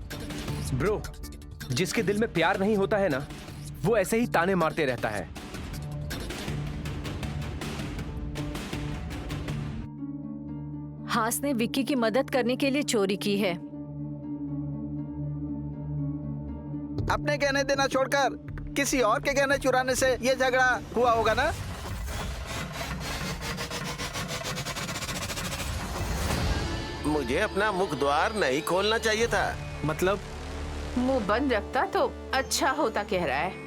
ब्रो, जिसके दिल में प्यार नहीं होता है ना, वो ऐसे ही ताने मारते रहता है। हास ने विक्की की मदद करने के लिए चोरी की है। अपने गहने देना छोड़कर किसी और के गहने चुराने से ये झगड़ा हुआ होगा ना? मुझे अपना मुख द्वार नहीं खोलना चाहिए था। मतलब? मुंह बंद रखता तो अच्छा होता कह रहा है।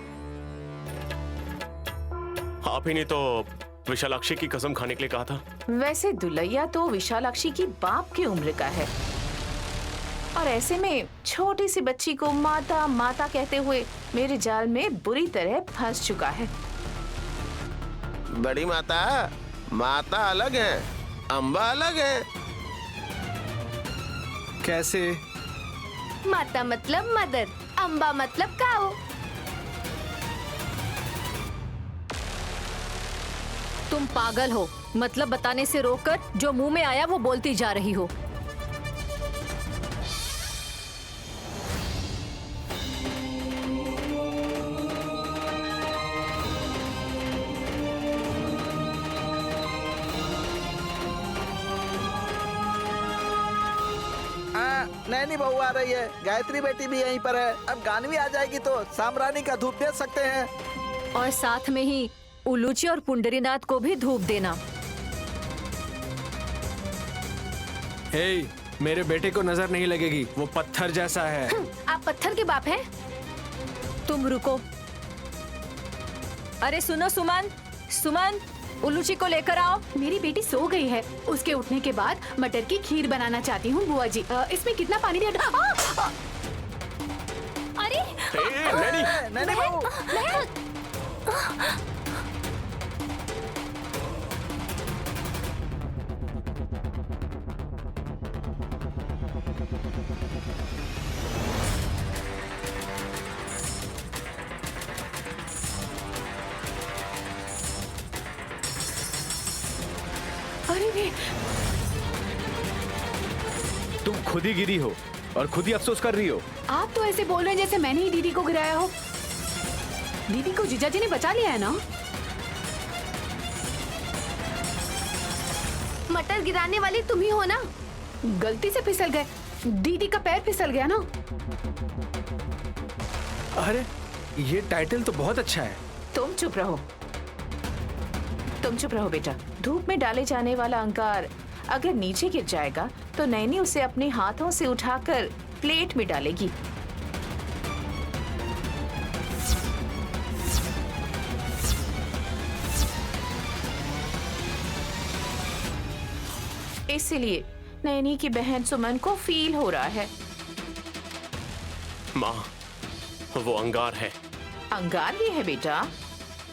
आप ही ने तो विशालाक्षी की कसम खाने के लिए कहा था। वैसे दुलैया तो विशालाक्षी की बाप की उम्र का है और ऐसे में छोटी सी बच्ची को माता माता कहते हुए मेरे जाल में बुरी तरह फंस चुका है। बड़ी माता, माता अलग है, अम्बा अलग है। कैसे? माता मतलब मदर, अम्बा मतलब काऊ। तुम पागल हो। मतलब बताने से रोककर जो मुंह में आया वो बोलती जा रही हो। नैनी बहू आ रही है, गायत्री बेटी भी यहीं पर है। अब गानवी आ जाएगी तो साम्राज्ञी का धूप दे सकते हैं। और साथ में ही उलूची और पुंडरीनाथ को भी धूप देना। हे, मेरे बेटे को नजर नहीं लगेगी, वो पत्थर जैसा है। आप पत्थर के बाप हैं? तुम रुको। अरे सुनो सुमन, सुमन, उलूची को लेकर आओ। मेरी बेटी सो गई है। उसके उठने के बाद मटर की खीर बनाना चाहती हूँ बुआ जी। इसमें कितना पानी दिया? अरे नैनी बहू, अरे रे, तुम खुद ही गिरी हो और खुद ही अफसोस कर रही हो। आप तो ऐसे बोल रहे हैं जैसे मैंने ही दीदी को गिराया हो। दीदी को जीजा जी ने बचा लिया है ना? मटर गिराने वाली तुम ही हो ना? गलती से फिसल गए, दीदी का पैर फिसल गया ना। अरे ये टाइटल तो बहुत अच्छा है। तुम चुप रहो, तुम चुप रहो बेटा। धूप में डाले जाने वाला अंगार अगर नीचे गिर जाएगा तो नैनी उसे अपने हाथों से उठाकर प्लेट में डालेगी। इसीलिए नैनी की बहन सुमन को फील हो रहा है। माँ, वो अंगार है। अंगार भी है बेटा,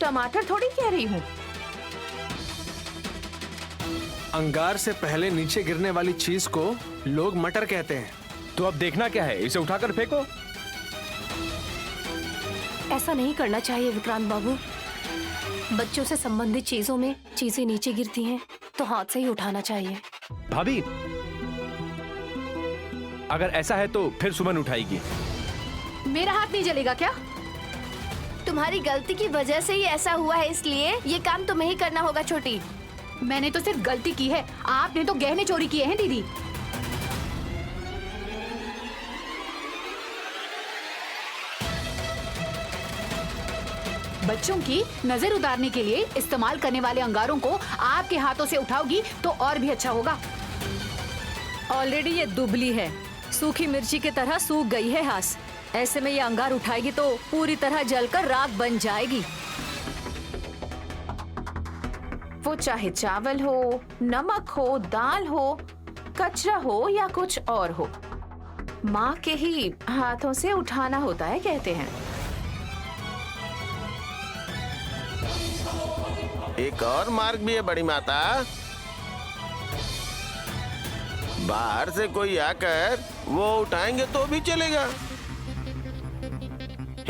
टमाटर थोड़ी कह रही हूँ। अंगार से पहले नीचे गिरने वाली चीज को लोग मटर कहते हैं। तो अब देखना क्या है, इसे उठाकर फेंको। ऐसा नहीं करना चाहिए विक्रांत बाबू। बच्चों से संबंधित चीजों में चीजें नीचे गिरती हैं तो हाथ से ही उठाना चाहिए। भाभी, अगर ऐसा है तो फिर सुमन उठाएगी। मेरा हाथ नहीं जलेगा क्या? तुम्हारी गलती की वजह से ही ऐसा हुआ है, इसलिए ये काम तुम्हें ही करना होगा छोटी। मैंने तो सिर्फ गलती की है, आपने तो गहने चोरी किए हैं दीदी। बच्चों की नजर उतारने के लिए इस्तेमाल करने वाले अंगारों को आपके हाथों से उठाओगी तो और भी अच्छा होगा। ऑलरेडी ये दुबली है, सूखी मिर्ची की तरह सूख गई है हास। ऐसे में ये अंगार उठाएगी तो पूरी तरह जलकर राख बन जाएगी। वो चाहे चावल हो, नमक हो, दाल हो, कचरा हो या कुछ और हो, माँ के ही हाथों से उठाना होता है कहते हैं। एक और मार्ग भी है बड़ी माता। बाहर से कोई आकर वो उठाएंगे तो भी चलेगा।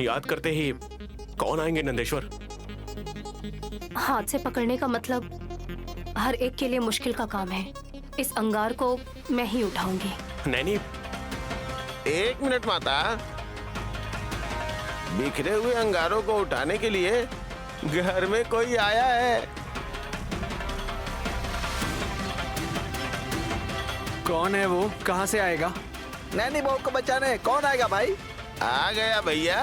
याद करते ही कौन आएंगे नंदेश्वर? हाथ से पकड़ने का मतलब हर एक के लिए मुश्किल का काम है। इस अंगार को मैं ही उठाऊंगी। नैनी, एक मिनट माता। बिखरे हुए अंगारों को उठाने के लिए घर में कोई आया है। कौन है वो? कहाँ से आएगा? नैनी बहू को बचाने कौन आएगा भाई? आ गया भैया,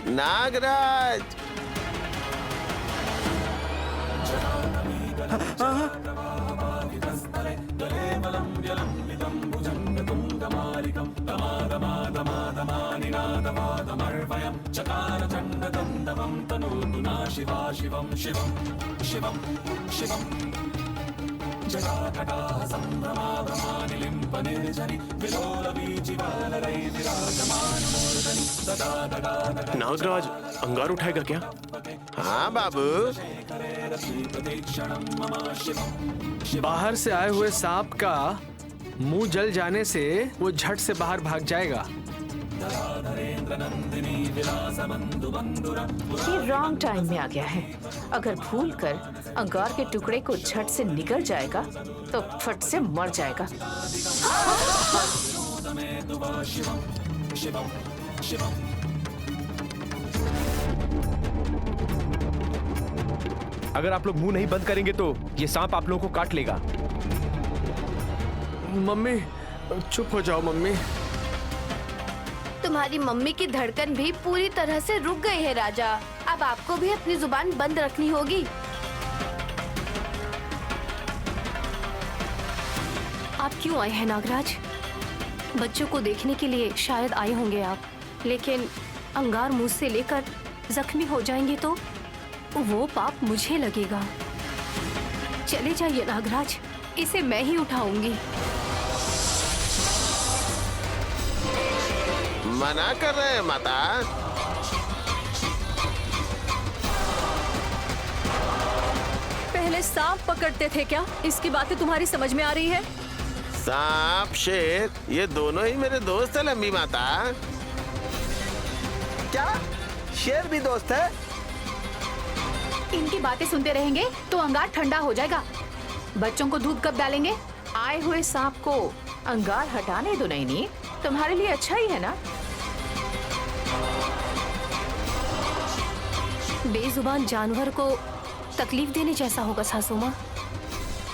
नागराज। नागराज अंगार उठाएगा क्या? हाँ बाबू। बाहर से आए हुए सांप का मुंह जल जाने से वो झट से बाहर भाग जाएगा। ये रॉन्ग टाइम में आ गया है। अगर भूल कर अंगार के टुकड़े को झट से निकल जाएगा तो फट से मर जाएगा। अगर आप लोग मुंह नहीं बंद करेंगे तो ये सांप आप लोगों को काट लेगा। मम्मी चुप हो जाओ मम्मी। तुम्हारी मम्मी की धड़कन भी पूरी तरह से रुक गई है राजा। अब आपको भी अपनी जुबान बंद रखनी होगी। आप क्यों आए हैं नागराज? बच्चों को देखने के लिए शायद आए होंगे आप, लेकिन अंगार मुंह से लेकर जख्मी हो जाएंगे तो वो पाप मुझे लगेगा। चले जाइए नागराज, इसे मैं ही उठाऊंगी। मना कर रहे हैं माता। पहले सांप पकड़ते थे क्या? इसकी बातें तुम्हारी समझ में आ रही है? सांप शेर ये दोनों ही मेरे दोस्त है लंबी माता। क्या शेर भी दोस्त है? इनकी बातें सुनते रहेंगे तो अंगार ठंडा हो जाएगा। बच्चों को दूध कब डालेंगे? आए हुए सांप को अंगार हटाने दो नैनी, तुम्हारे लिए अच्छा ही है ना। बेजुबान जानवर को तकलीफ देने जैसा होगा सासू माँ।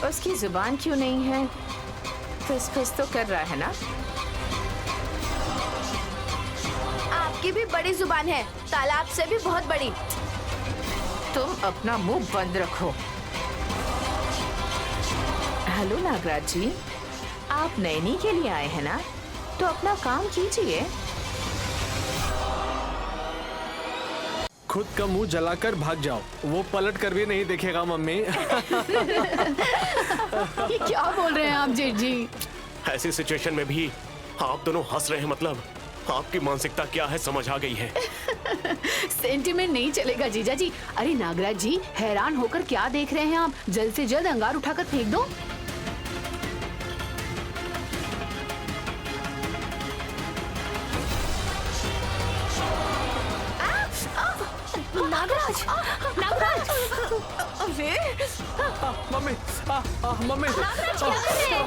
उसकी जुबान क्यों नहीं है? फिस तो कर रहा है ना? आपकी भी बड़ी जुबान है, तालाब से भी बहुत बड़ी। तुम अपना मुंह बंद रखो। हेलो नागराज जी, आप नैनी के लिए आए हैं ना? तो अपना काम कीजिए। खुद का मुंह जलाकर भाग जाओ, वो पलट कर भी नहीं देखेगा मम्मी। ये क्या बोल रहे हैं आप जेठ जी? ऐसी सिचुएशन में भी आप दोनों हंस रहे हैं, मतलब आपकी मानसिकता क्या है समझ आ गई है। सेंटिमेंट नहीं चलेगा जीजा जी। अरे नागराज जी, हैरान होकर क्या देख रहे हैं आप? जल्द से जल्द अंगार उठाकर फेंक दो। नागराज, नागराज, मम्मी मम्मी नागराज क्या कर रहे हैं?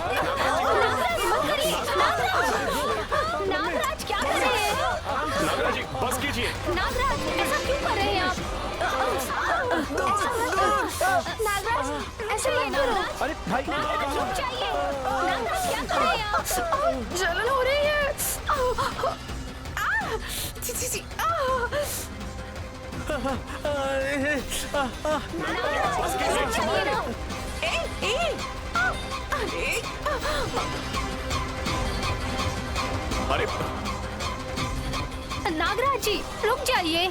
नागराज क्या कर रहे हैं? नागराज जी बस कीजिए। नागराज ऐसा क्यों कर रहे हैं आप? नागराज ऐसे नहीं करो। अरे भाई नागराज रुक जाइए। नागराज क्या कर रहे हैं आप? जलन हो रही है। जी। नागराज रुक जाइए ना। अरे नागराज जी रुक जाइए।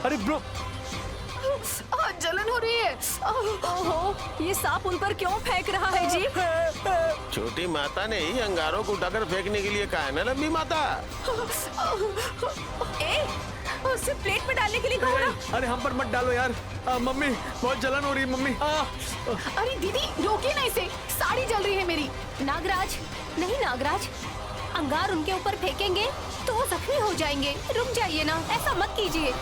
अरे ब्रो, जलन हो रही है। ओहो, ये सांप उन पर क्यों फेंक रहा है जी? छोटी माता ने ही अंगारों को उठाकर फेंकने के लिए कहा है ना लंबी माता। उसे प्लेट में डालने के लिए कहो ना। अरे हम पर मत डालो यार। मम्मी बहुत जलन हो रही है मम्मी। अरे दीदी रोकिए ना इसे, साड़ी जल रही है मेरी। नागराज, नहीं नागराज, अंगार उनके ऊपर फेंकेंगे तो वो जख्मी हो जाएंगे। रुक जाइए ना, ऐसा मत कीजिए।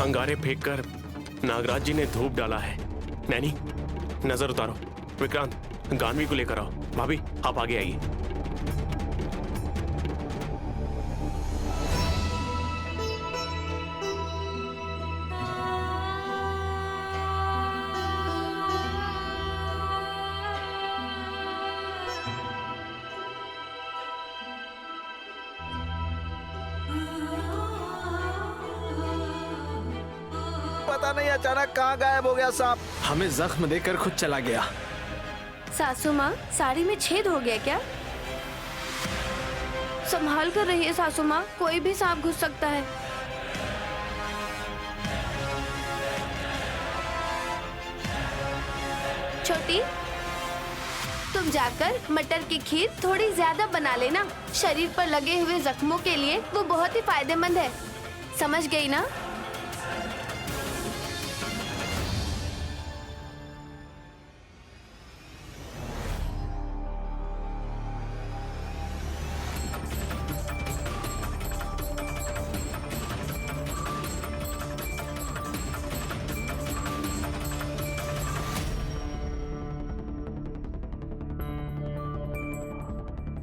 अंगारे फेंककर नागराज जी ने धूप डाला है। नैनी नजर उतारो। विक्रांत गानवी को लेकर आओ। भाभी आप आगे आइए। पता नहीं अचानक कहाँ गायब हो गया सांप। हमें जख्म देकर खुद चला गया। सासू माँ, साड़ी में छेद हो गया क्या? संभाल कर रहिए सासू माँ, कोई भी सांप घुस सकता है। छोटी, तुम जाकर मटर की खीर थोड़ी ज्यादा बना लेना। शरीर पर लगे हुए जख्मों के लिए वो बहुत ही फायदेमंद है। समझ गई ना?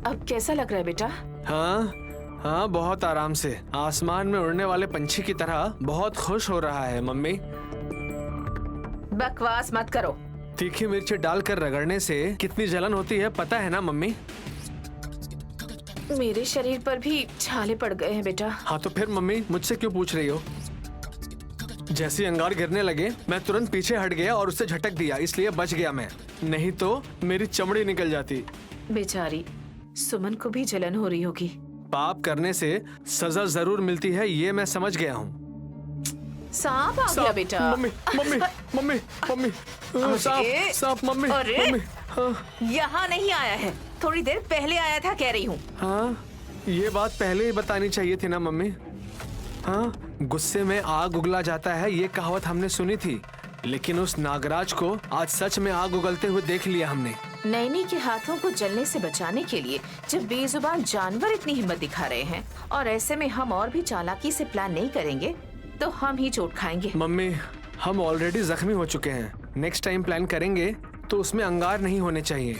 अब कैसा लग रहा है बेटा? हाँ, बहुत आराम से, आसमान में उड़ने वाले पंछी की तरह बहुत खुश हो रहा है मम्मी। बकवास मत करो। तीखी मिर्च डालकर रगड़ने से कितनी जलन होती है पता है ना मम्मी? मेरे शरीर पर भी छाले पड़ गए हैं बेटा। हाँ तो फिर मम्मी मुझसे क्यों पूछ रही हो? जैसे ही अंगार गिरने लगे मैं तुरंत पीछे हट गया और उससे झटक दिया, इसलिए बच गया मैं, नहीं तो मेरी चमड़ी निकल जाती। बेचारी सुमन को भी जलन हो रही होगी। पाप करने से सजा जरूर मिलती है, ये मैं समझ गया हूँ। सांप आ गया बेटा। मम्मी मम्मी मम्मी मम्मी सांप सांप मम्मी अरे मम्मी। हाँ यहाँ नहीं आया है, थोड़ी देर पहले आया था कह रही हूँ। हाँ ये बात पहले ही बतानी चाहिए थी ना मम्मी। हाँ गुस्से में आग उगला जाता है, ये कहावत हमने सुनी थी, लेकिन उस नागराज को आज सच में आग उगलते हुए देख लिया हमने। नैनी के हाथों को जलने से बचाने के लिए जब बेजुबान जानवर इतनी हिम्मत दिखा रहे हैं और ऐसे में हम और भी चालाकी से प्लान नहीं करेंगे तो हम ही चोट खाएंगे। मम्मी हम ऑलरेडी जख्मी हो चुके हैं, नेक्स्ट टाइम प्लान करेंगे तो उसमें अंगार नहीं होने चाहिए।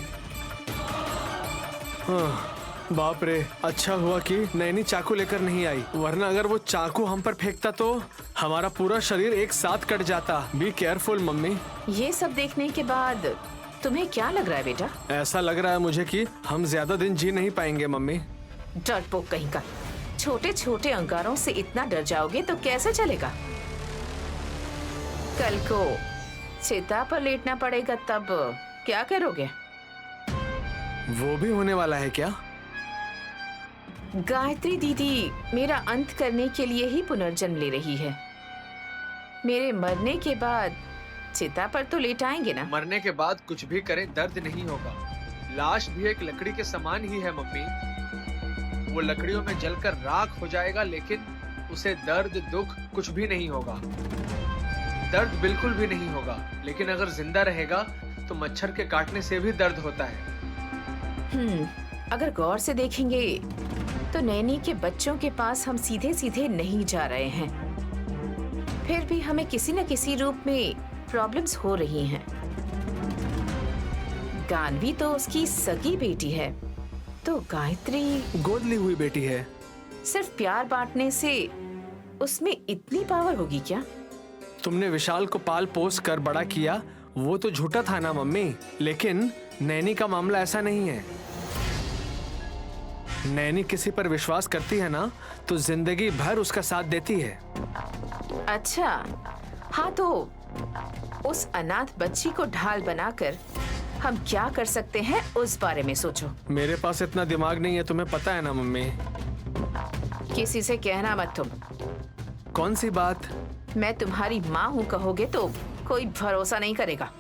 हाँ, बाप रे, अच्छा हुआ कि नैनी चाकू लेकर नहीं आई, वरना अगर वो चाकू हम पर फेंकता तो हमारा पूरा शरीर एक साथ कट जाता। Be careful mummy. ये सब देखने के बाद तुम्हें क्या लग रहा है बेटा? ऐसा लग रहा है मुझे कि हम ज्यादा दिन जी नहीं पाएंगे मम्मी। डरपोक कहीं का, छोटे छोटे अंगारों से इतना डर जाओगे तो कैसे चलेगा? कल को चिता पर लेटना पड़ेगा तब क्या करोगे? वो भी होने वाला है क्या? गायत्री दीदी मेरा अंत करने के लिए ही पुनर्जन्म ले रही है। मेरे मरने के बाद चिता पर तो लेटाएंगे ना। मरने के बाद कुछ भी करे दर्द नहीं होगा, लाश भी एक लकड़ी के समान ही है मम्मी। वो लकड़ियों में जलकर राख हो जाएगा, लेकिन उसे दर्द दुख कुछ भी नहीं होगा। दर्द बिल्कुल भी नहीं होगा, लेकिन अगर जिंदा रहेगा तो मच्छर के काटने से भी दर्द होता है। अगर गौर से देखेंगे तो नैनी के बच्चों के पास हम सीधे सीधे नहीं जा रहे हैं, फिर भी हमें किसी न किसी रूप में प्रॉब्लम्स हो रही हैं। गानवी तो उसकी सगी बेटी है, तो गायत्री गोद ली हुई बेटी है। सिर्फ प्यार बांटने से उसमें इतनी पावर होगी क्या? तुमने विशाल को पाल पोस कर बड़ा किया, वो तो झूठा था ना मम्मी, लेकिन नैनी का मामला ऐसा नहीं है। नैनी किसी पर विश्वास करती है ना तो जिंदगी भर उसका साथ देती है। अच्छा, हाँ तो उस अनाथ बच्ची को ढाल बनाकर हम क्या कर सकते हैं उस बारे में सोचो। मेरे पास इतना दिमाग नहीं है, तुम्हें पता है ना मम्मी। किसी से कहना मत तुम। कौन सी बात? मैं तुम्हारी माँ हूँ कहोगे तो कोई भरोसा नहीं करेगा।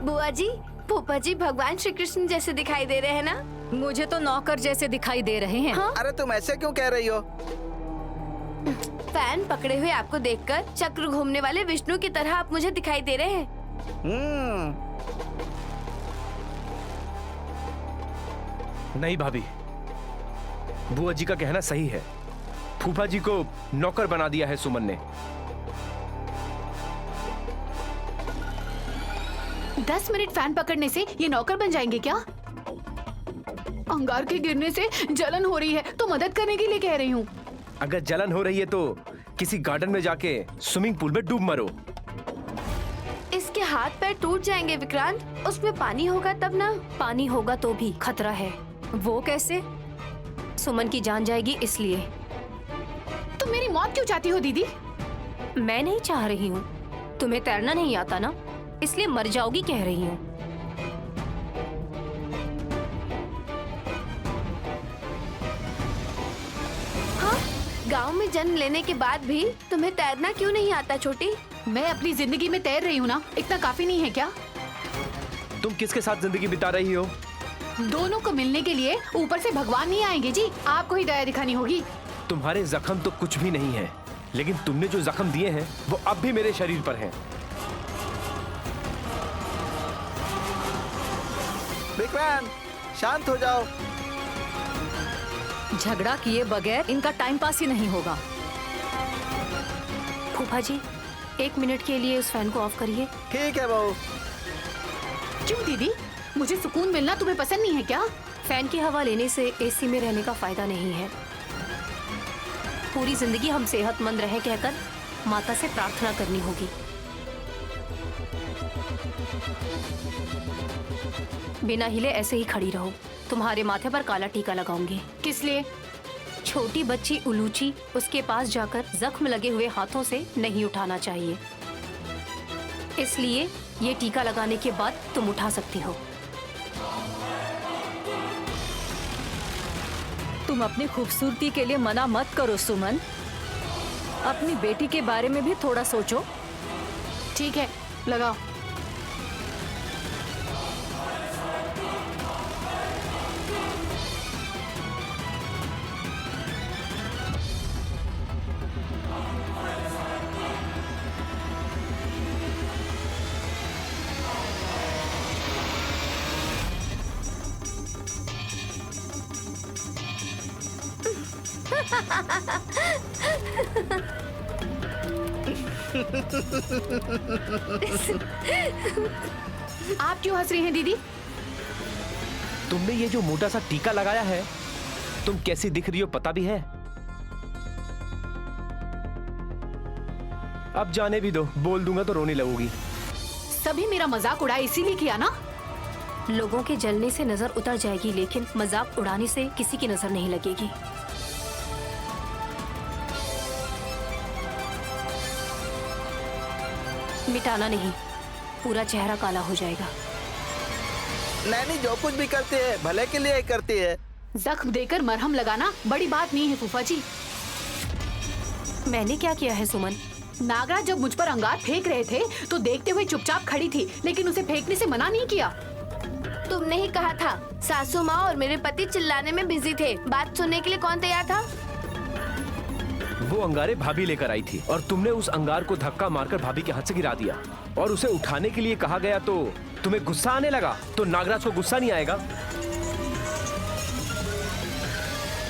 बुआ जी, फूफा जी भगवान श्री कृष्ण जैसे दिखाई दे रहे हैं ना? मुझे तो नौकर जैसे दिखाई दे रहे हैं। हाँ? अरे तुम ऐसे क्यों कह रही हो? फैन पकड़े हुए आपको देखकर चक्र घूमने वाले विष्णु की तरह आप मुझे दिखाई दे रहे हैं। नहीं भाभी, बुआ जी का कहना सही है। फूफा जी को नौकर बना दिया है सुमन ने। 10 मिनट फैन पकड़ने से ये नौकर बन जाएंगे क्या? अंगार के गिरने से जलन हो रही है तो मदद करने के लिए कह रही हूँ। अगर जलन हो रही है तो किसी गार्डन में जाके स्विमिंग पूल में डूब मरो। इसके हाथ पैर टूट जाएंगे विक्रांत, उसमें पानी होगा तब ना। पानी होगा तो भी खतरा है। वो कैसे? सुमन की जान जाएगी इसलिए। तुम मेरी मौत क्यों चाहती हो दीदी? मैं नहीं चाह रही हूँ, तुम्हें तैरना नहीं आता ना, इसलिए मर जाओगी कह रही हूँ। हाँ, गांव में जन्म लेने के बाद भी तुम्हें तैरना क्यों नहीं आता छोटी? मैं अपनी जिंदगी में तैर रही हूँ ना, इतना काफी नहीं है क्या? तुम किसके साथ जिंदगी बिता रही हो? दोनों को मिलने के लिए ऊपर से भगवान नहीं आएंगे जी, आपको ही दया दिखानी होगी। तुम्हारे जख्म तो कुछ भी नहीं है, लेकिन तुमने जो जख्म दिए हैं वो अब भी मेरे शरीर पर हैं। विक्रांत, शांत हो जाओ। झगड़ा किए बगैर इनका टाइम पास ही नहीं होगा। फूफा जी 1 मिनट के लिए उस फैन को ऑफ करिए। ठीक है बहू। क्यों दीदी, मुझे सुकून मिलना तुम्हें पसंद नहीं है क्या? फैन की हवा लेने से एसी में रहने का फायदा नहीं है। पूरी जिंदगी हम सेहतमंद रहे कहकर माता से प्रार्थना करनी होगी। बिना हिले ऐसे ही खड़ी रहो, तुम्हारे माथे पर काला टीका लगाऊंगी। किस लिए? छोटी बच्ची उलूची उसके पास जाकर जख्म लगे हुए हाथों से नहीं उठाना चाहिए, इसलिए ये टीका लगाने के बाद तुम उठा सकती हो। तुम अपनी खूबसूरती के लिए मना मत करो सुमन, अपनी बेटी के बारे में भी थोड़ा सोचो। ठीक है, लगाओ। आप क्यों हंस रही हैं दीदी? तुमने ये जो मोटा सा टीका लगाया है, तुम कैसी दिख रही हो पता भी है? अब जाने भी दो, बोल दूंगा तो रोने लगोगी। सभी मेरा मजाक उड़ाया इसीलिए किया ना? लोगों के जलने से नजर उतर जाएगी, लेकिन मजाक उड़ाने से किसी की नजर नहीं लगेगी। मिटाना नहीं, पूरा चेहरा काला हो जाएगा। नैनी जो कुछ भी करती है भले के लिए ही करती है। जख्म देकर मरहम लगाना बड़ी बात नहीं है फूफा जी। मैंने क्या किया है सुमन? नागराज जब मुझ पर अंगार फेंक रहे थे तो देखते हुए चुपचाप खड़ी थी, लेकिन उसे फेंकने से मना नहीं किया। तुमने ही कहा था सासू माँ और मेरे पति चिल्लाने में बिजी थे, बात सुनने के लिए कौन तैयार था? वो अंगारे भाभी लेकर आई थी और तुमने उस अंगार को धक्का मारकर भाभी के हाथ से गिरा दिया, और उसे उठाने के लिए कहा गया तो तुम्हें गुस्सा आने लगा। तो नागराज को गुस्सा नहीं आएगा?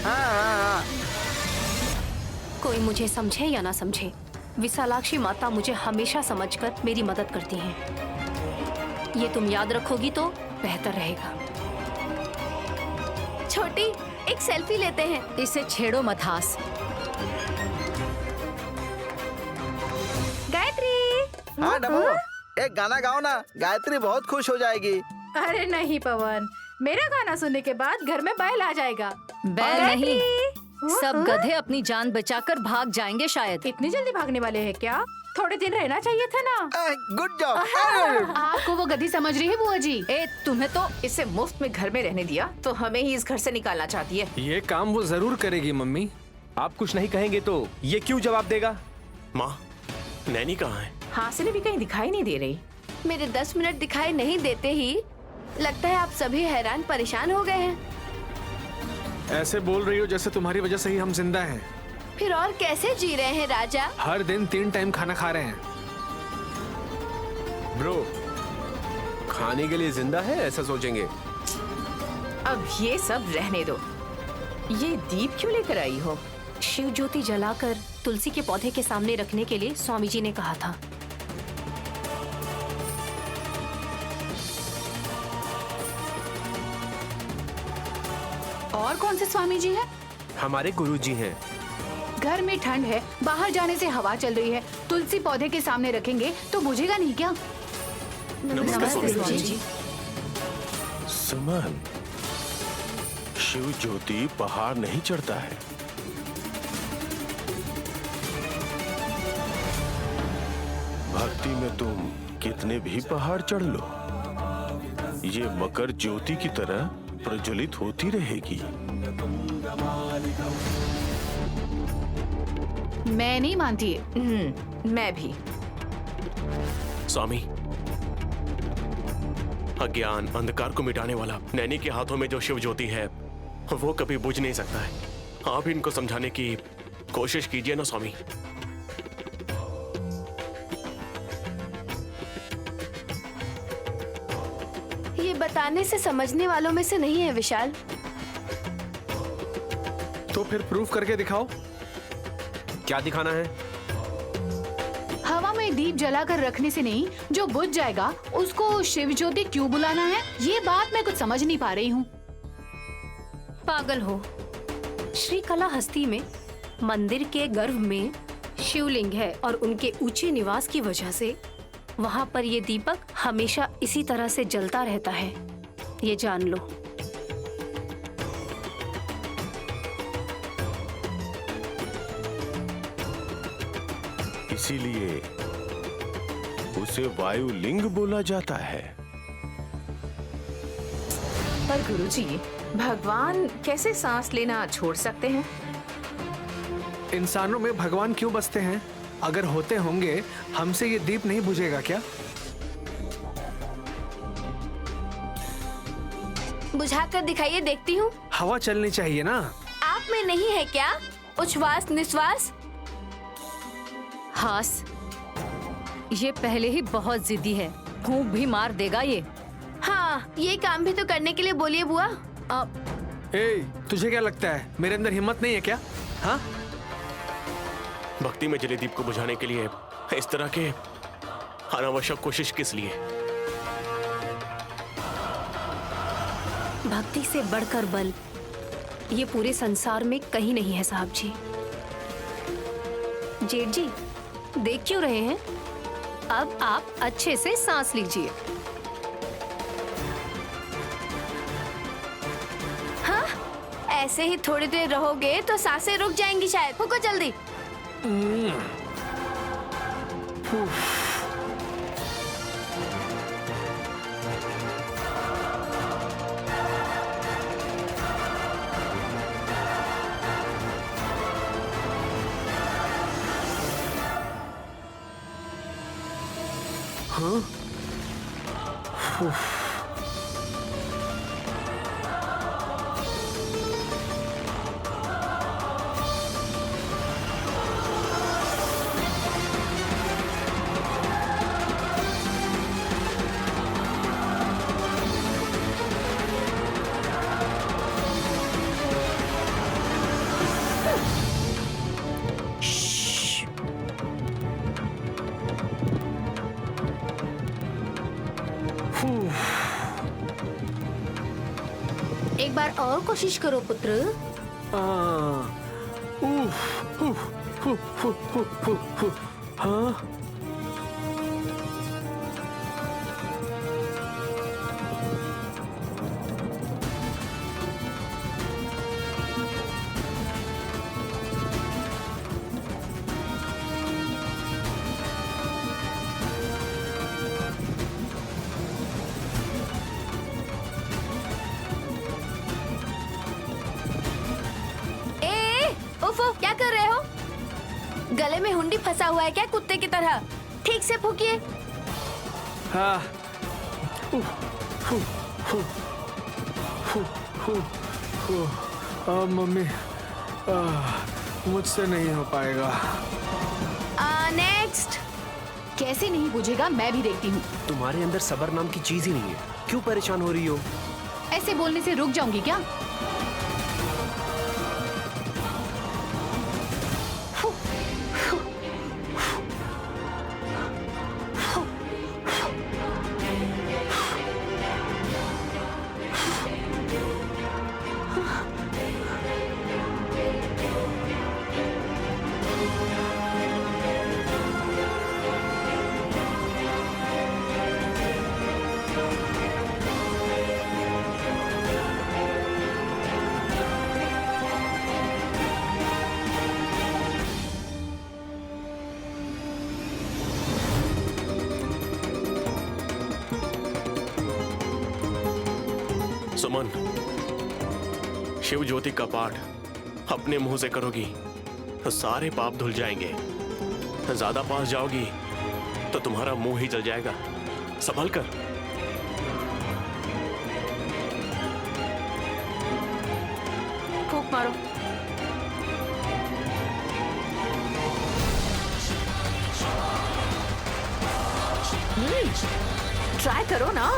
हाँ। कोई मुझे समझे या ना समझे, विशालाक्षी माता मुझे हमेशा समझकर मेरी मदद करती हैं। ये तुम याद रखोगी तो बेहतर रहेगा। छोटी, एक सेल्फी लेते हैं। इसे छेड़ो मत हास। गायत्री। हाँ डब्बू, एक गाना गाओ ना, गायत्री बहुत खुश हो जाएगी। अरे नहीं पवन, मेरा गाना सुनने के बाद घर में बैल आ जाएगा। बैल नहीं, सब गधे अपनी जान बचाकर भाग जाएंगे शायद। इतनी जल्दी भागने वाले हैं क्या? थोड़े दिन रहना चाहिए था ना। Good job. आपको वो गधी समझ रही है बुआ जी? ए, तुम्हें तो इसे मुफ्त में घर में रहने दिया तो हमें ही इस घर से निकालना चाहती है। ये काम वो जरूर करेगी मम्मी। आप कुछ नहीं कहेंगे तो ये क्यों जवाब देगा? माँ, नैनी कहाँ है? हासिनी भी कहीं दिखाई नहीं दे रही। मेरे 10 मिनट दिखाई नहीं देते ही लगता है आप सभी हैरान परेशान हो गए हैं। ऐसे बोल रही हो जैसे तुम्हारी वजह से ही हम जिंदा हैं। फिर और कैसे जी रहे हैं राजा? हर दिन 3 टाइम खाना खा रहे हैं। ब्रो, खाने के लिए जिंदा है ऐसा सोचेंगे। अब ये सब रहने दो। ये दीप क्यों लेकर आई हो? शिव ज्योति जलाकर तुलसी के पौधे के सामने रखने के लिए स्वामी जी ने कहा था। और कौन से स्वामी जी हैं? हमारे गुरुजी हैं। घर में ठंड है, बाहर जाने से हवा चल रही है, तुलसी पौधे के सामने रखेंगे तो बुझेगा नहीं क्या? नमस्कार स्वामी जी। सुमन, शिव ज्योति पहाड़ नहीं चढ़ता है। भक्ति में तुम कितने भी पहाड़ चढ़ लो, ये मकर ज्योति की तरह प्रज्वलित होती रहेगी। मैं नहीं मानती। मैं भी। स्वामी, अज्ञान अंधकार को मिटाने वाला नैनी के हाथों में जो शिव ज्योति है वो कभी बुझ नहीं सकता है। आप इनको समझाने की कोशिश कीजिए ना स्वामी। ये बताने से समझने वालों में से नहीं है विशाल। तो फिर प्रूफ करके दिखाओ। क्या दिखाना है? हवा में दीप जलाकर रखने से नहीं, जो बुझ जाएगा उसको शिव ज्योति क्यों बुलाना है? ये बात मैं कुछ समझ नहीं पा रही हूँ। पागल हो। श्री कला हस्ती में मंदिर के गर्भ में शिवलिंग है और उनके ऊंचे निवास की वजह से वहां पर ये दीपक हमेशा इसी तरह से जलता रहता है, ये जान लो। इसीलिए उसे वायुलिंग बोला जाता है। पर गुरुजी, भगवान कैसे सांस लेना छोड़ सकते हैं? इंसानों में भगवान क्यों बसते हैं? अगर होते होंगे हमसे ये दीप नहीं बुझेगा क्या? बुझा कर दिखाइए, देखती हूँ। हवा चलनी चाहिए ना। आप में नहीं है क्या उच्छ्वास निश्वास? हास, ये पहले ही बहुत जिद्दी है, फूंक भी मार देगा ये। हाँ, ये काम भी तो करने के लिए बोलिए बुआ। ए, तुझे क्या लगता है मेरे अंदर हिम्मत नहीं है क्या? हाँ, भक्ति में जले दीप को बुझाने के लिए इस तरह के अनावश्यक कोशिश किस लिए? भक्ति से बढ़कर बल ये पूरे संसार में कहीं नहीं है साहब जी। जेठ जी, देख क्यों रहे हैं? अब आप अच्छे से सांस लीजिए। हाँ, ऐसे ही थोड़ी देर रहोगे तो सांसें रुक जाएंगी शायद। फूको जल्दी। एक बार और कोशिश करो पुत्र। हाँ, उफ़ो, क्या कर रहे हो? गले में हुंडी फंसा हुआ है क्या कुत्ते की तरह? ठीक से फूकिए। हाँ। मम्मी, मुझसे नहीं हो पाएगा। नेक्स्ट। कैसे नहीं बुझेगा, मैं भी देखती हूँ। तुम्हारे अंदर सब्र नाम की चीज ही नहीं है, क्यों परेशान हो रही हो? ऐसे बोलने से रुक जाऊंगी क्या? सुमन, शिव ज्योति का पाठ अपने मुंह से करोगी तो सारे पाप धुल जाएंगे। ज्यादा पास जाओगी तो तुम्हारा मुंह ही जल जाएगा। संभल कर। फूंक मारो। ट्राई करो ना।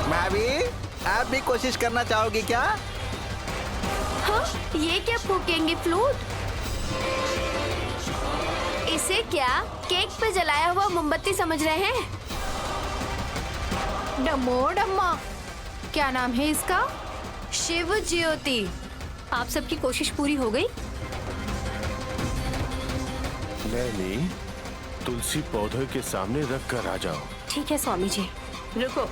भाभी, आप भी कोशिश करना चाहोगी क्या? हाँ, ये क्या फूकेंगे फ्लूट? इसे क्या केक पे जलाया हुआ मोमबत्ती समझ रहे हैं? डम्मो डम्मा, क्या नाम है इसका? शिव ज्योति। आप सबकी कोशिश पूरी हो गई? नैनी, तुलसी पौधे के सामने रख कर आ जाओ। ठीक है स्वामी जी। रुको,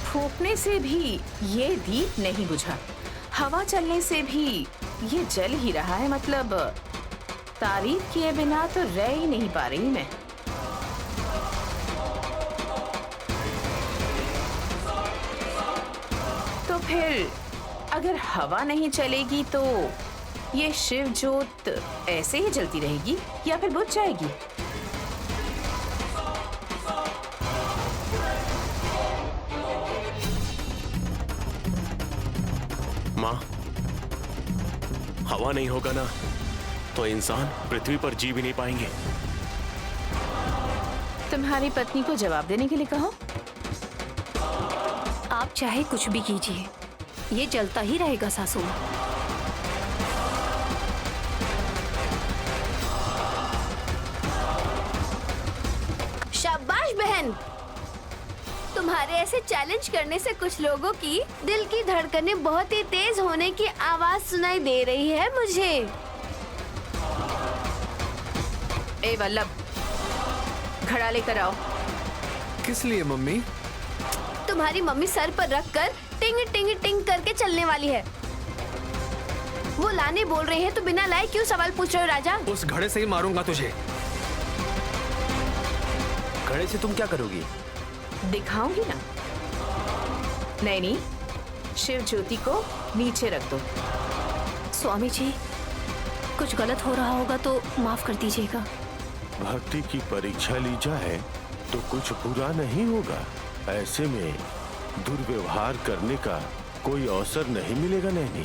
फूकने से भी ये दीप नहीं बुझा, हवा चलने से भी ये जल ही रहा है। मतलब तारीफ किए बिना तो रह ही नहीं पा रही मैं। तो फिर अगर हवा नहीं चलेगी तो ये शिव ज्योत ऐसे ही जलती रहेगी या फिर बुझ जाएगी? माँ, हवा नहीं होगा ना तो इंसान पृथ्वी पर जी भी नहीं पाएंगे। तुम्हारी पत्नी को जवाब देने के लिए कहो। आप चाहे कुछ भी कीजिए, ये जलता ही रहेगा सासू माँ। शाबाश बहन, तुम्हारे ऐसे चैलेंज करने से कुछ लोगों की दिल की धड़कनें बहुत ही तेज होने की आवाज सुनाई दे रही है मुझे। ए वल्लभ, घड़ा लेकर आओ। किस लिए मम्मी? तुम्हारी मम्मी सर पर रख कर टिंग टिंग टिंग करके चलने वाली है। वो लाने बोल रहे हैं तो बिना लाए क्यों सवाल पूछ रहे हो राजा? उस घड़े से ही मारूंगा तुझे। घड़े से तुम क्या करोगी? दिखाऊंगी ना। नैनी, शिव ज्योति को नीचे रख दो। स्वामी जी, कुछ गलत हो रहा होगा तो माफ कर दीजिएगा। भक्ति की परीक्षा ली जाए तो कुछ बुरा नहीं होगा। ऐसे में दुर्व्यवहार करने का कोई अवसर नहीं मिलेगा। नहीं,